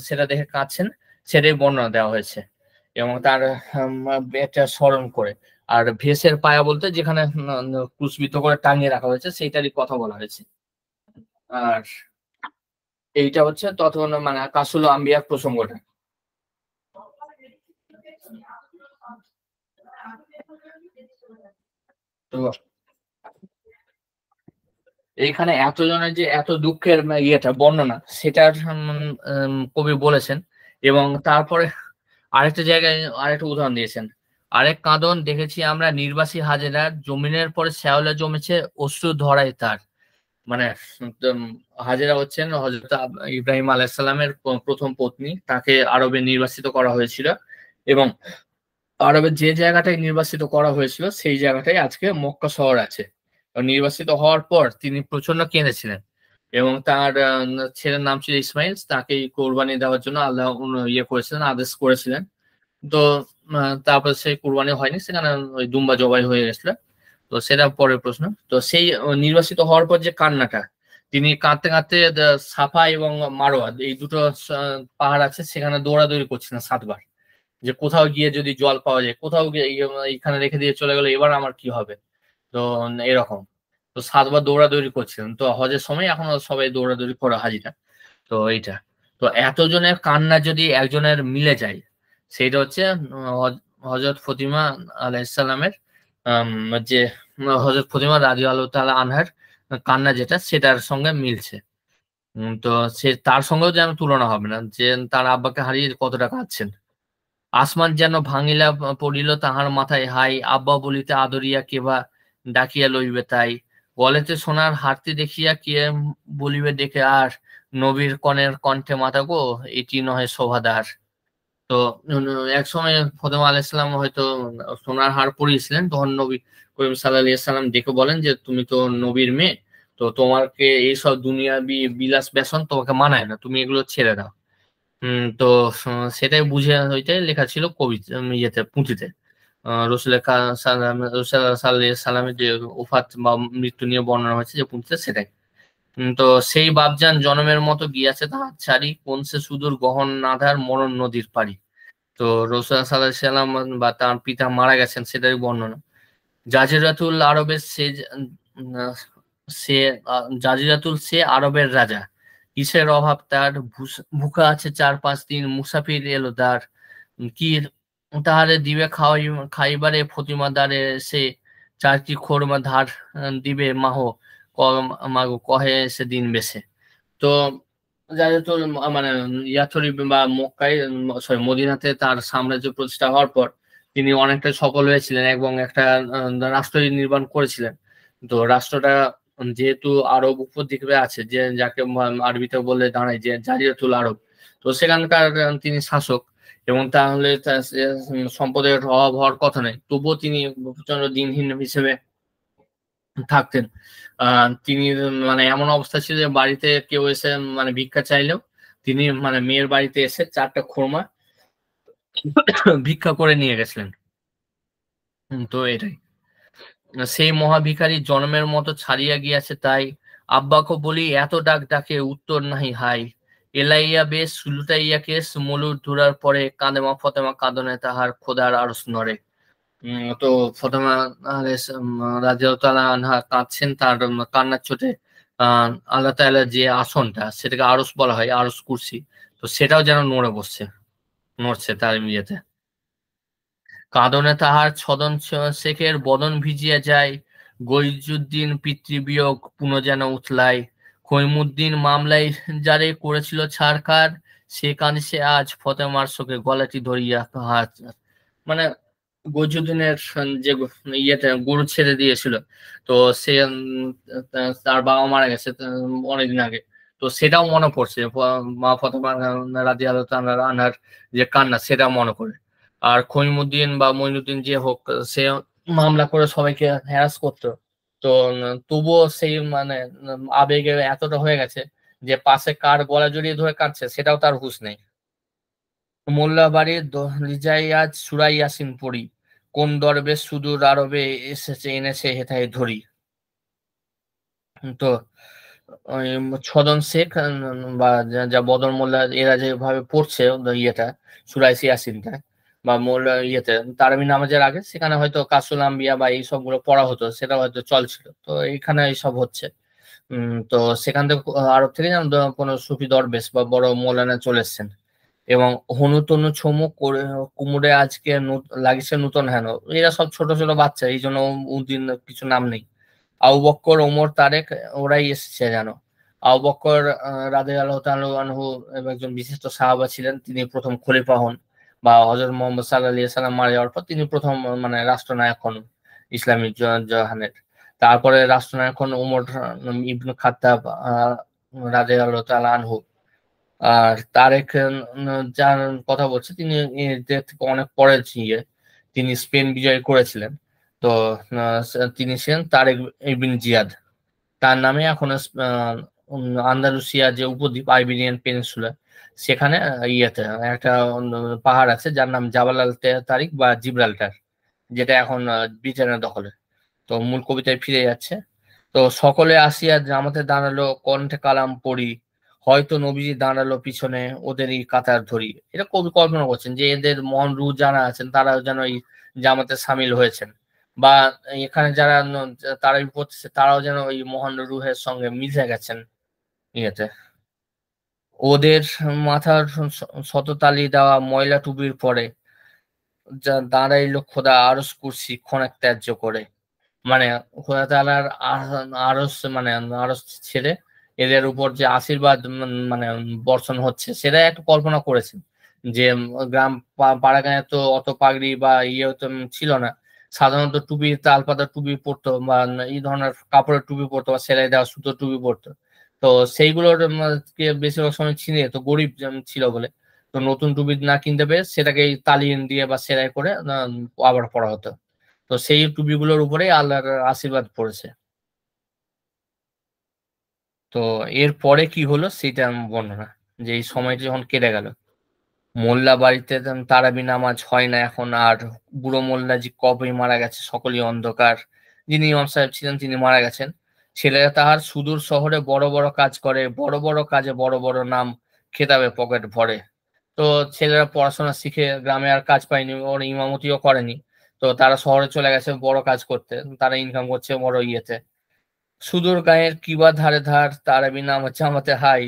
সেটা দেখে কাঁদছেন, সেটাই বর্ণনা দেওয়া হয়েছে এবং তার এটা স্মরণ করে। আর ভেসের পায়া বলতে যেখানে ক্রুশবিদ্ধ করে টাঙিয়ে রাখা হয়েছে সেইটারই কথা বলা হয়েছে। আর এইটা হচ্ছে তখন মানে কাসুল আম্বিয়ার প্রসঙ্গটা। তো এইখানে এতজনের যে এত দুঃখের ইয়েটা বর্ণনা সেটার কবি বলেছেন। এবং তারপরে আরেকটা জায়গায় আরেকটা উদাহরণ দিয়েছেন। আরেক কাঁদন দেখেছি আমরা নির্বাসী হাজেরার, জমিনের পরে শ্যাওলা জমেছে অশ্রু ধরায় তার। মানে হাজেরা হচ্ছেন হযরত ইব্রাহিম আলাইহিস সালামের প্রথম পত্নী। তাকে আরবে নির্বাসিত করা হয়েছিল এবং আরবের যে জায়গাটায় নির্বাসিত করা হয়েছিল সেই জায়গাটাই আজকে মক্কা শহর আছে। নির্বাসিত হওয়ার পর তিনি প্রচন্ড কেঁদেছিলেন এবং তার ছেলের নাম ছিল ইসমাইল। তাকে কোরবানি দেওয়ার জন্য আল্লাহ ইয়ে করেছিলেন, আদেশ করেছিলেন। তো তারপর সেই কোরবানি হয়নি, সেখানে ওই দুম্বা জবাই হয়ে গেছিল। তো সেটা পরের প্রশ্ন। তো সেই নির্বাসিত হওয়ার পর যে কান্নাটা, তিনি কাঁদতে কাঁদতে সাফা এবং মারোয়া এই দুটো পাহাড় আছে, সেখানে দৌড়াদৌড়ি করছিলেন 7 বার, যে কোথাও গিয়ে যদি জল পাওয়া যায়, কোথাও গিয়ে এখানে রেখে দিয়ে চলে গেলে এবার আমার কি হবে। তো এরকম তো 7 বার দৌড়াদৌড়ি করছিলেন। তো হজের সময় এখন সবাই দৌড়াদৌড়ি করে হাজিরা। তো এইটা, তো এতজনের কান্না যদি একজনের মিলে যায়, সেইটা হচ্ছে হযরত ফতিমা আলাইহিস সালামের যে হযরত ফতিমা রাদিয়াল্লাহু তাআলা আনহার কান্না যেটা, সেটার সঙ্গে মিলছে। তো সে তার সঙ্গেও যেন তুলনা হবে না, যে তার আব্বাকে হারিয়ে কতটা কাঁদছেন। আসমান যেন ভাঙিলা পড়িল তাহার মাথায়, হাই আব্বা বলিতে আদরিয়া কেবা ডাকিয়া লইবে তাই, গলেতে সোনার হারতি দেখিয়া কে বলিবে ডেকে আর, নবীর কনের কণ্ঠে মাতা গো এটি নহে শোভাদার। তো এক সময় ফতেমা আলাইহিস সালাম হয়তো সোনার হার পরিয়েছিলেন, তখন নবী করিম সাল্লাল্লাহু আলাইহি সাল্লাম ডেকে বলেন যে তুমি তো নবীর মেয়ে, তো তোমাকে এইসব দুনিয়াবি বিলাস ব্যসন তোমাকে মানায় না, তুমি এগুলো ছেড়ে দাও। তো সেটাই বুঝে হইতে লেখা ছিল কবিতা, ইয়েতে পুঁথিতে। রাসূল সাল্লাল্লাহু আলাইহি সাল্লামের যে ওফাত বা মৃত্যু নিয়ে বর্ণনা হয়েছে যে পুঁথিতে, সেটাই। তো সেই বাপজান জনমের মতো গিয়াছে তাহার ছাড়ি, কোন সে সুদূর গহন নাধার মরণ নদীর পাড়ি। তো রাসূল সাল্লাল্লাহু আলাইহি সাল্লাম বা তার পিতা মারা গেছেন, সেটারই বর্ণনা। জাজিরাতুল আরবের সে জাজিরাতুল সে আরবের রাজা, কিসের অভাব তার, ভুখা আছে 4-5 দিন, মুসাফির এলো তার, কি তাহারে দিবে খাইবারে ফতিমা দ্বারে সে, 4টি খোরমা ধার দিবে মাহ, মাগো কহে সে দিন বেছে। তো জাজিরাতুল মানে ইয়াথরিব বা মক্কায়, সরি মদিনাতে তার সাম্রাজ্য প্রতিষ্ঠা হওয়ার পর তিনি অনেকটা সফল হয়েছিলেন এবং একটা রাষ্ট্র নির্মাণ করেছিলেন। তো রাষ্ট্রটা যেহেতু আরব উপদ্বীপে আছে, যে যাকে আরবিতে বলে দাঁড়ায় যে জাজিরাতুল আরব, তো সেখানকার তিনি শাসক এবং তাহলে সম্পদের অভাব হওয়ার কথা নেই, তবুও তিনি প্রচন্ড দিনহীন হিসেবে থাকতেন। তিনি মানে এমন অবস্থা ছিল যে বাড়িতে কেউ এসে মানে ভিক্ষা চাইলেও তিনি মানে মেয়ের বাড়িতে এসে 4টা খোরমা ভিক্ষা করে নিয়ে গেছিলেন। তো এটাই, সেই মহাভিখারী জন্মের মতো ছাড়িয়া গিয়াছে তাই, আব্বাকে বলি এত ডাক ডাকে উত্তর নাহি হাই, এলাইয়া বেশ লুটাইয়া কেস মলুর ধুরার পরে, কাঁদেমা ফতেমা কাঁদনে তাহার খোদার আরস নড়ে। তো ফতেমা রাদিয়াল্লাহু তাআলা আনহা কাঁদছেন, তার কান্নার চোটে আল্লাহ তাআলা যে আসনটা, সেটাকে আরস বলা হয়, আরস কুরসি, তো সেটাও যেন নড়ছে তার ইয়েতে। কাঁদনে তাহার ছদন শেখের বদন ভিজিয়া যায়, গইজুদ্দিন পিতৃবিয়োগ পুনঃ যেন উথলায়, খৈমুদ্দিন মামলায় যারে করেছিল ছারখার, সে কাঁদিছে আজ ফতেমার শোকে গলাটি ধরিয়া হাত। মানে গইজুদ্দিনের যে ইয়েতে গরু ছেড়ে দিয়েছিল, তো সে তার বাবা মারা গেছে অনেকদিন আগে, তো সেটাও মনে পড়ছে, মা ফতেমা রাদিয়াল্লাহু তাআলা আনহার যে কান্না, সেটা মনে করে। আর খৈমুদ্দিন বা মঈনুদ্দিন যে হোক, সে মামলা করে সবাইকে হ্যারাস করতো। তো তবুও সেই মানে আবেগে এতটা হয়ে গেছে যে পাশে কার গলা জড়িয়ে ধরে কাঁদছে সেটাও তার হুঁশ নেই। মোল্লাবাড়ির দহলিজায় আজ সূরা ইয়াসিন পড়ি, কোন দরবেশ সুদূর আরবে এসেছে এনেছে হেথায় ধরি। তো ওই ছদন শেখ বা যা বদর মোল্লা, এরা যেভাবে পড়ছে ইয়েটা সূরা ইয়াসিনটা বা মোল্লা ইয়েতে তারাবি নামাজের আগে, সেখানে হয়তো কাসুল আম্বিয়া বা এই সবগুলো পড়া হতো, সেটা হয়তো চলছিল। তো এইখানে এইসব হচ্ছে। তো সেখান থেকে আরব থেকে যেন কোনো সুফি দরবেশ বা বড় মৌলানা চলে এসছেন এবং হনু তনু ছমু করে কুমুরে আজকে লাগিছে নূতন হেন, এরা সব ছোট ছোট বাচ্চা, এই জন্য উদ্দিন কিছু নাম নেই। আবু বক্কর, ওমর, তারেক, ওরাই এসেছে যেন। আবু বক্কর রাদিয়াল্লাহু তাআলা আনহু একজন বিশিষ্ট সাহাবা ছিলেন, তিনি প্রথম খলিফা হন, বা হযরত মুহাম্মদ সাল্লাল্লাহু আলাইহি সাল্লাম মারা যাওয়ার পর তিনি প্রথম মানে রাষ্ট্রনায়ক হন ইসলামী জাহানের। তারপরে রাষ্ট্রনায়ক হন ওমর ইবনে খাত্তাব রাদিয়াল্লাহু তাআলা আনহু। আর তারেক যার কথা বলছি তিনি এদের থেকে অনেক পরে তিনি স্পেন বিজয় করেছিলেন। তো তিনি ছিলেন তারেক ইবনে জিয়াদ। তার নামে এখন আন্দালুসিয়া যে উপদ্বীপ আইবেরিয়ান পেনিনসুলা সেখানে ইয়েতে একটা পাহাড় আছে যার নাম জাবাল আল তারিক বা জিব্রাল্টার, যেটা এখন ব্রিটেনের দখলে। তো মূল কবিতায় ফিরে যাচ্ছে। তো সকলে আসিয়া জামাতে দাঁড়ালো, কণ্ঠে কালাম পড়ি, হয়তো নবীজি দাঁড়ালো পিছনে, ওদেরই কাতার ধরি। এটা কবি কল্পনা করছেন যে এদের মহান রুহ যারা আছেন তারা যেন এই জামাতে সামিল হয়েছেন, বা এখানে যারা তারাই পড়তেছে তারাও যেন ওই মহান রুহের সঙ্গে মিশে গেছেন ইয়েতে। ওদের মাথার শততালি দেওয়া ময়লা টুপির পরে যা দাঁড়াইল খোদা আরশ কুরসি ক্ষণেক ত্যায্য করে। মানে খোদা তাআলার আরশ মানে আরশ ছেড়ে এদের উপর যে আশীর্বাদ মানে বর্ষণ হচ্ছে সেটা একটু কল্পনা করেছেন যে গ্রাম পাড়াগাঁয়ে তো অত পাগড়ি বা ইয়ে তো ছিল না। সাধারণত টুপি, তালপাতার টুপি পরতো বা এই ধরনের কাপড়ের টুপি পরতো বা সেলাই দেওয়া সুতোর টুপি পরতো। তো সেইগুলোর কে বেশিরভাগ সময় ছিনে যেত গরিব ছিল বলে। তো নতুন টুপি না কিনতে পেরে সেটাকে তালিয়ে দিয়ে বা সেলাই করে আবার পরা হতো। তো সেই টুপিগুলোর উপরেই আল্লাহর আশীর্বাদ পড়েছে। তো এর পরে কি হলো সেটা বর্ণনা, যে এই সময়টা যখন কেটে গেল, মোল্লা বাড়িতে তারাবি নামাজ হয় না এখন আর। বুড়ো মোল্লাজি কবে মারা গেছে সকলেই অন্ধকার। যিনি ইমাম সাহেব ছিলেন তিনি মারা গেছেন। ছেলেরা তাহার সুদূর শহরে বড় বড় কাজ করে, বড় বড় কাজে বড় বড় নাম, খেতাবে পকেট ভরে। তো ছেলেরা পড়াশোনা শিখে গ্রামে আর কাজ পায়নি, ওর ইমামতিও করেনি। তো তারা শহরে চলে গেছে বড় কাজ করতে, তারা ইনকাম করছে বড় ইয়েতে। সুদূর গাঁয়ের কিবা ধারে ধার তারাবি নাম জামাতে হাই,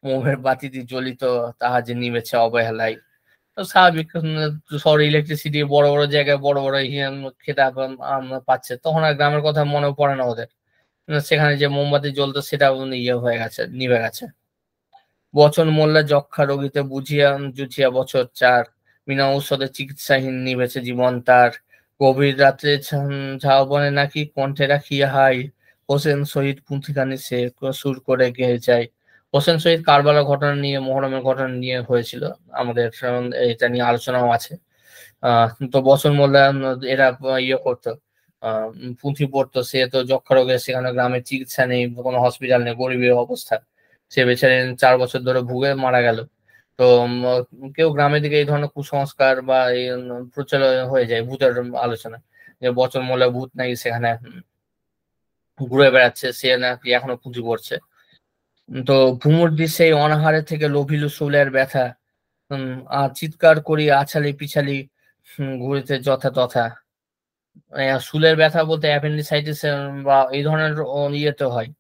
মোমের বাতিটি জ্বলিত তাহা যে নিবেছে অবহেলায়। তো স্বাভাবিক শহরে ইলেকট্রিসিটি বড় বড় জায়গায় বড় বড় খেতাব পাচ্ছে, তখন আর গ্রামের কথা মনে পড়ে না ওদের। সেখানে যে মোমবাতি জ্বলতো সেটা ইয়ে হয়ে গেছে, নিভে গেছে। বচন মোল্লা যক্ষা রোগীতে বুঝিয়া জুঝিয়া বছর 4, বিনা ঔষধে চিকিৎসাহীন নিভেছে জীবন তার। গভীর রাত্রে ঝাউবনে নাকি কণ্ঠে রাখিয়া হাই, হোসেন শহীদ পুঁথিখানি সে সুর করে গেয়ে যায়। হোসেন শহীদ কারবালার ঘটনা নিয়ে, মোহরমের ঘটনা নিয়ে হয়েছিল, আমাদের এটা নিয়ে আলোচনাও আছে। তো বচন মোল্লা এরা ইয়ে করতো, পুঁথি পড়তো। সে তো যক্ষা রোগে, সেখানে গ্রামের চিকিৎসা নেই, কোনো হসপিটাল নেই, গরিবের অবস্থা। সে বেচারে 4 বছর ধরে ভুগে মারা গেল। তো কেউ গ্রামের দিকে এই ধরনের কুসংস্কার বা এই প্রচলন হয়ে যায় ভূতের আলোচনা, যে বচন মোল্লা ভূত নাকি সেখানে ঘুরে বেড়াচ্ছে, সে নাকি এখনো পুঁজি পড়ছে। তো ভুমুর সেই অনাহারে থেকে লোভিল শুলের ব্যথা, আর চিৎকার করি আছালি পিছালি ঘুরিতে যথা তথা। শুলের ব্যথা বলতে অ্যাপেন্ডিসাইটিস বা এই ধরনের ইয়েতে হয়।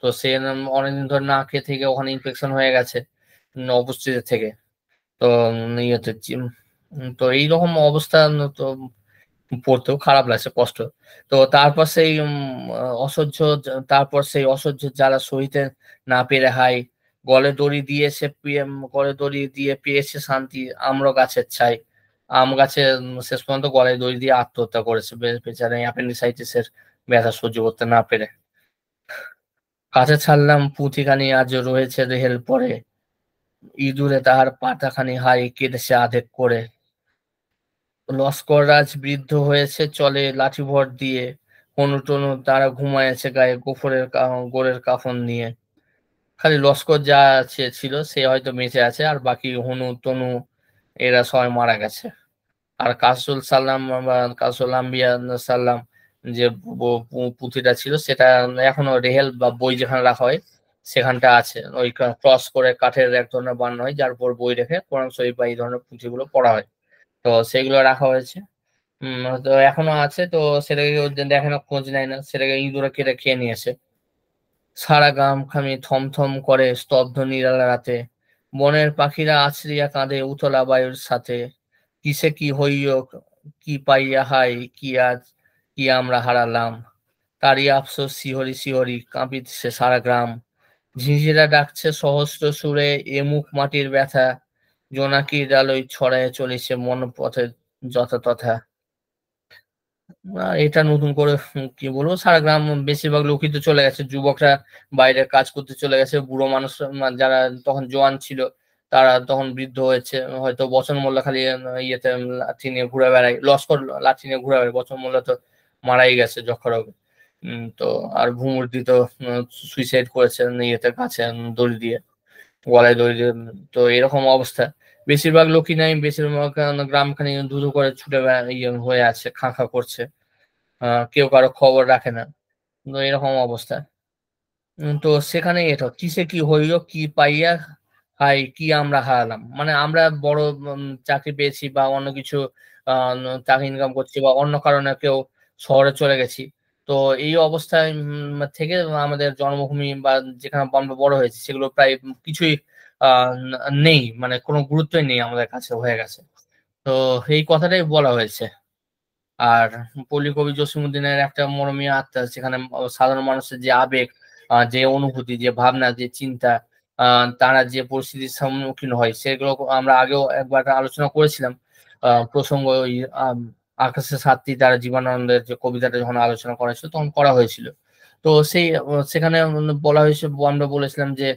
তো সে অনেকদিন ধরে না খেয়ে থেকে ওখানে ইনফেকশন হয়ে গেছে উপস্থিতি থেকে। তো ইয়েতে তো এইরকম অবস্থা তো পড়তেও খারাপ লাগছে, কষ্ট। তো তারপর সেই অসহ্য, তারপর সেই অসহ্য জ্বালা সহিতে না পেরে হাই, গলে দড়ি দিয়ে পেয়েছে শান্তি আম্র গাছের ছাই। আম গাছে শেষ পর্যন্ত গলায় দড়ি দিয়ে আত্মহত্যা করেছে বেচারা অ্যাপেন্ডিসাইটিসের ব্যথা সহ্য করতে না পেরে। কাছে ছাড়লাম পুঁথিখানি আজ রয়েছে রেহেল পরে, ইঁদুরে তাহার পাতাখানি হাই কেটেছে আধেক করে। লস্কররাজ বৃদ্ধ হয়েছে চলে লাঠি ভর দিয়ে, হনু টনু তারা ঘুমায়েছে গায়ে গোরের কাফন নিয়ে। খালি লস্কর যা ছিল সে হয়তো বেঁচে আছে, আর বাকি হনু তনু এরা সবাই মারা গেছে। আর কাসুল সাল্লাম বা কাসুল আম্বিয়া সাল্লাম যে পুঁথিটা ছিল সেটা এখনো রেহেল বা বই যেখানে রাখা হয় সেখানটা আছে। ওই ক্রস করে কাঠের এক ধরনের বানানো হয় যার উপর বই রেখে কোরআন শরীফ বা এই ধরনের পুঁথিগুলো পড়া হয়। তো সেগুলো রাখা হয়েছে। তো এখনো আছে। তো সেটাকে কেউ দেখে না, খোঁজ নেয় না, সেটাকে ইঁদুরে কেটে খেয়ে নিয়েছে। সারা গ্রাম খামি থমথম করে স্তব্ধ নিরালা রাতে, বনের পাখিরা আছড়িয়া কাঁদে উতলা বায়ুর সাথে। কিসে কি হইও, কি পাইয়া হাই, কি আমরা হারালাম, তারই আফসোস শিহরি শিহরি কাঁপিতেছে সারা গ্রাম। ঝিঁঝিরা ডাকছে সহস্র সুরে এ মুখ মাটির ব্যথা, জোনাকির আলোয় ছড়ায় চলেছে মন পথে যথা তথা। এটা নতুন করে কি বলবো, সারা গ্রাম বেশিরভাগ লোকই তো চলে গেছে, যুবকরা বাইরে কাজ করতে চলে গেছে, বুড়ো মানুষ যারা তখন জোয়ান ছিল তারা তখন বৃদ্ধ হয়েছে। হয়তো বচন মোল্লা খালি ইয়েতে লাঠি নিয়ে ঘুরে বেড়ায়, লস্কর লাঠি নিয়ে ঘুরে বেড়ায়, বচন মোল্লা তো মারাই গেছে যক্ষা রোগে। তো আর ভূমূর্তি তো সুইসাইড করেছেন ইয়েতে কাছে দড়ি দিয়ে, গলায় দড়ি দিয়ে। তো এরকম অবস্থা, বেশিরভাগ লোকই নাই, বেশিরভাগ গ্রামখানি ধুধু করে ছুটে ইয়ে হয়ে আছে, খা খা করছে। কেউ কারো খবর রাখে না। তো এরকম অবস্থা। তো সেখানে এটা কিসে কি হইল, কি পাইয়া হাই কি আমরা হারালাম, মানে আমরা বড় চাকরি পেয়েছি বা অন্য কিছু টাকা ইনকাম করছি বা অন্য কারণে কেউ শহরে চলে গেছি। তো এই অবস্থায় থেকে আমাদের জন্মভূমি বা যেখানে আমরা বড় হয়েছি সেগুলো প্রায় কিছুই নেই, মানে কোনো গুরুত্বই নেই আমাদের কাছে হয়ে গেছে। তো এই কথাটাই বলা হয়েছে। আর পল্লী কবি জসীমউদ্দীনের একটা মরমী আত্মা, সেখানে সাধারণ মানুষের যে আবেগ, যে অনুভূতি, যে ভাবনা, যে চিন্তা, তারা যে পরিস্থিতির সম্মুখীন হয় সেগুলো আমরা আগেও একবার আলোচনা করেছিলাম। প্রসঙ্গ ওই আকাশের সাতটি তারা জীবনানন্দের যে কবিতাটা যখন আলোচনা করা হয়েছিল তখন করা হয়েছিল। তো সেই সেখানে বলা হয়েছে, আমরা বলেছিলাম যে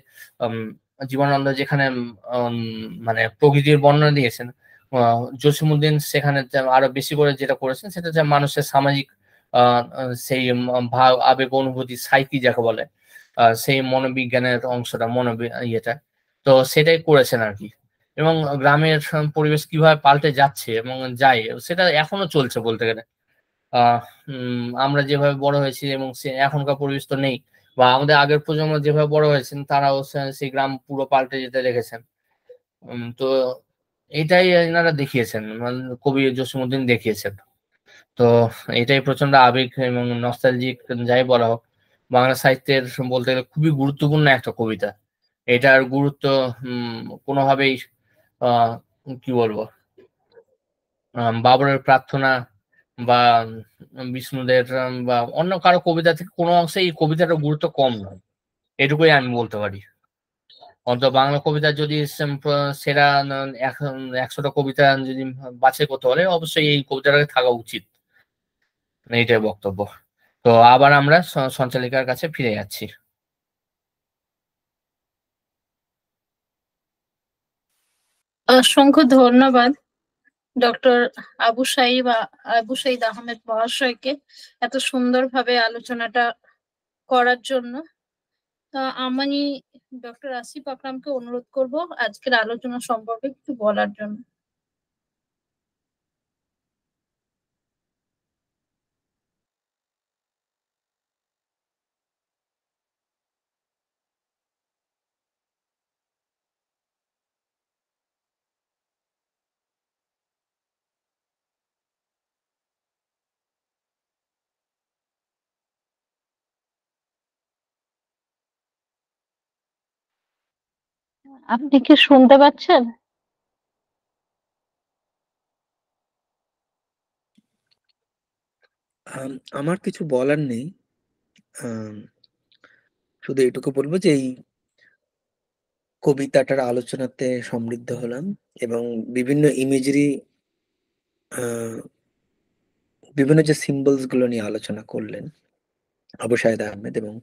উম, জীবনানন্দ যেখানে উম, মানে প্রকৃতির বর্ণনা দিয়েছেন, জসীমউদ্দীন সেখানে আরো বেশি করে যেটা করেছেন সেটা হচ্ছে মানুষের সামাজিক সেই ভাব, আবেগ, অনুভূতি, সাইকি যাকে বলে, সেই মনোবিজ্ঞানের অংশটা, ইয়েটা। তো সেটাই করেছেন আর কি। এবং গ্রামের পরিবেশ কিভাবে পাল্টে যাচ্ছে এবং যায় সেটা এখনো চলছে বলতে গেলে। আমরা যেভাবে বড় হয়েছি এবং সে এখনকার পরিবেশ তো নেই, বা আমাদের আগের প্রজন্ম যেভাবে বড় হয়েছেন তারাও সেই গ্রাম পুরো পাল্টে যেতে দেখেছেন। তো এটাই এনারা দেখিয়েছেন, মানে কবি জসীমউদ্দীন দেখিয়েছেন। তো এটাই প্রচন্ড আবেগ এবং নস্টালজিক যাই বলা হোক, বাংলা সাহিত্যের বলতে গেলে খুবই গুরুত্বপূর্ণ একটা কবিতা। এটার গুরুত্ব কোনোভাবেই আহ কি বলবো, বাবরের প্রার্থনা বা বিষ্ণুদের বা অন্য কারো কবিতা থেকে কোনো অংশে এই কবিতাটার গুরুত্ব কম নয়, এটুকুই আমি বলতে পারি। অন্তত বাংলা কবিতা যদি সেরা 100টা কবিতা যদি বাছাই করতে পারে অবশ্যই এই কবিতাটাকে থাকা উচিত, এইটাই বক্তব্য। তো আবার আমরা সঞ্চালিকার কাছে ফিরে যাচ্ছি। অসংখ্য ধন্যবাদ ডক্টর আবু সাইদ আহমেদ মহাশয়কে এত সুন্দরভাবে আলোচনাটা করার জন্য। আমি ডক্টর আসিফ আকরামকে অনুরোধ করব আজকের আলোচনা সম্পর্কে কিছু বলার জন্য। আপনি কি শুনতে পাচ্ছেন? আমার কিছু বলার নেই। শুধু এটুকু বলবো যে এই কবিতাটার আলোচনাতে সমৃদ্ধ হলাম এবং বিভিন্ন ইমেজেরি বিভিন্ন যে সিম্বলস গুলো নিয়ে আলোচনা করলেন আবু সাইদ আহমেদ, এবং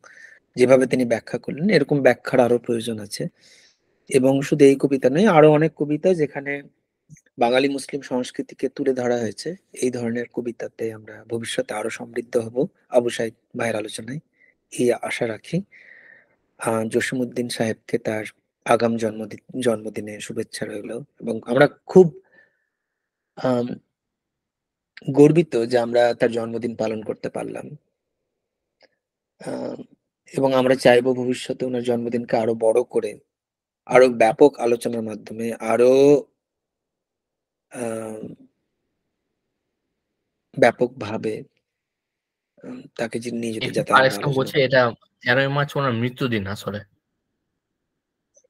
যেভাবে তিনি ব্যাখ্যা করলেন এরকম ব্যাখ্যার আরো প্রয়োজন আছে। এবং শুধু এই কবিতা নয়, আরো অনেক কবিতা যেখানে বাঙালি মুসলিম সংস্কৃতিকে তুলে ধরা হয়েছে, এই ধরনের কবিতাতে আমরা ভবিষ্যতে আরো সমৃদ্ধ হব আবু সাইদ ভাইয়ের আলোচনায়, এই আশা রাখি। জসীমউদ্দীন সাহেবকে তার আগাম জন্মদিনে শুভেচ্ছা রইল, এবং আমরা খুব আম, গর্বিত যে আমরা তার জন্মদিন পালন করতে পারলাম। আম, এবং আমরা চাইবো ভবিষ্যতে ওনার জন্মদিনকে আরো বড় করে, আরো ব্যাপক আলোচনার মাধ্যমে, আরো ব্যাপকভাবে তাকে নিয়ে যেতে, একটু যাতে আমরা কারেকশন আলোচনা করছি, করতে। এটা 13ই মার্চ ওনার মৃত্যুদিন আসলে।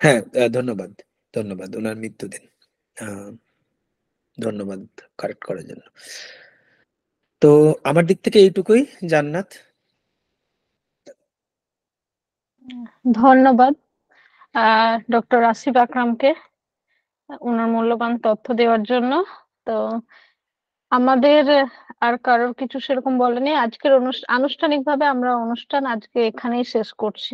হ্যাঁ, ধন্যবাদ। ধন্যবাদ, ওনার মৃত্যুদিন। আহ, ধন্যবাদ কারেক্ট করার জন্য। তো আমার দিক থেকে এইটুকুই। জান্নাত। ধন্যবাদ ডক্টর আসিফ আকরামকে ওনার মূল্যবান তথ্য দেওয়ার জন্য। তো আমাদের আর কারোর কিছু সেরকম বলেনি। আজকের আনুষ্ঠানিকভাবে আমরা অনুষ্ঠান আজকে এখানেই শেষ করছি।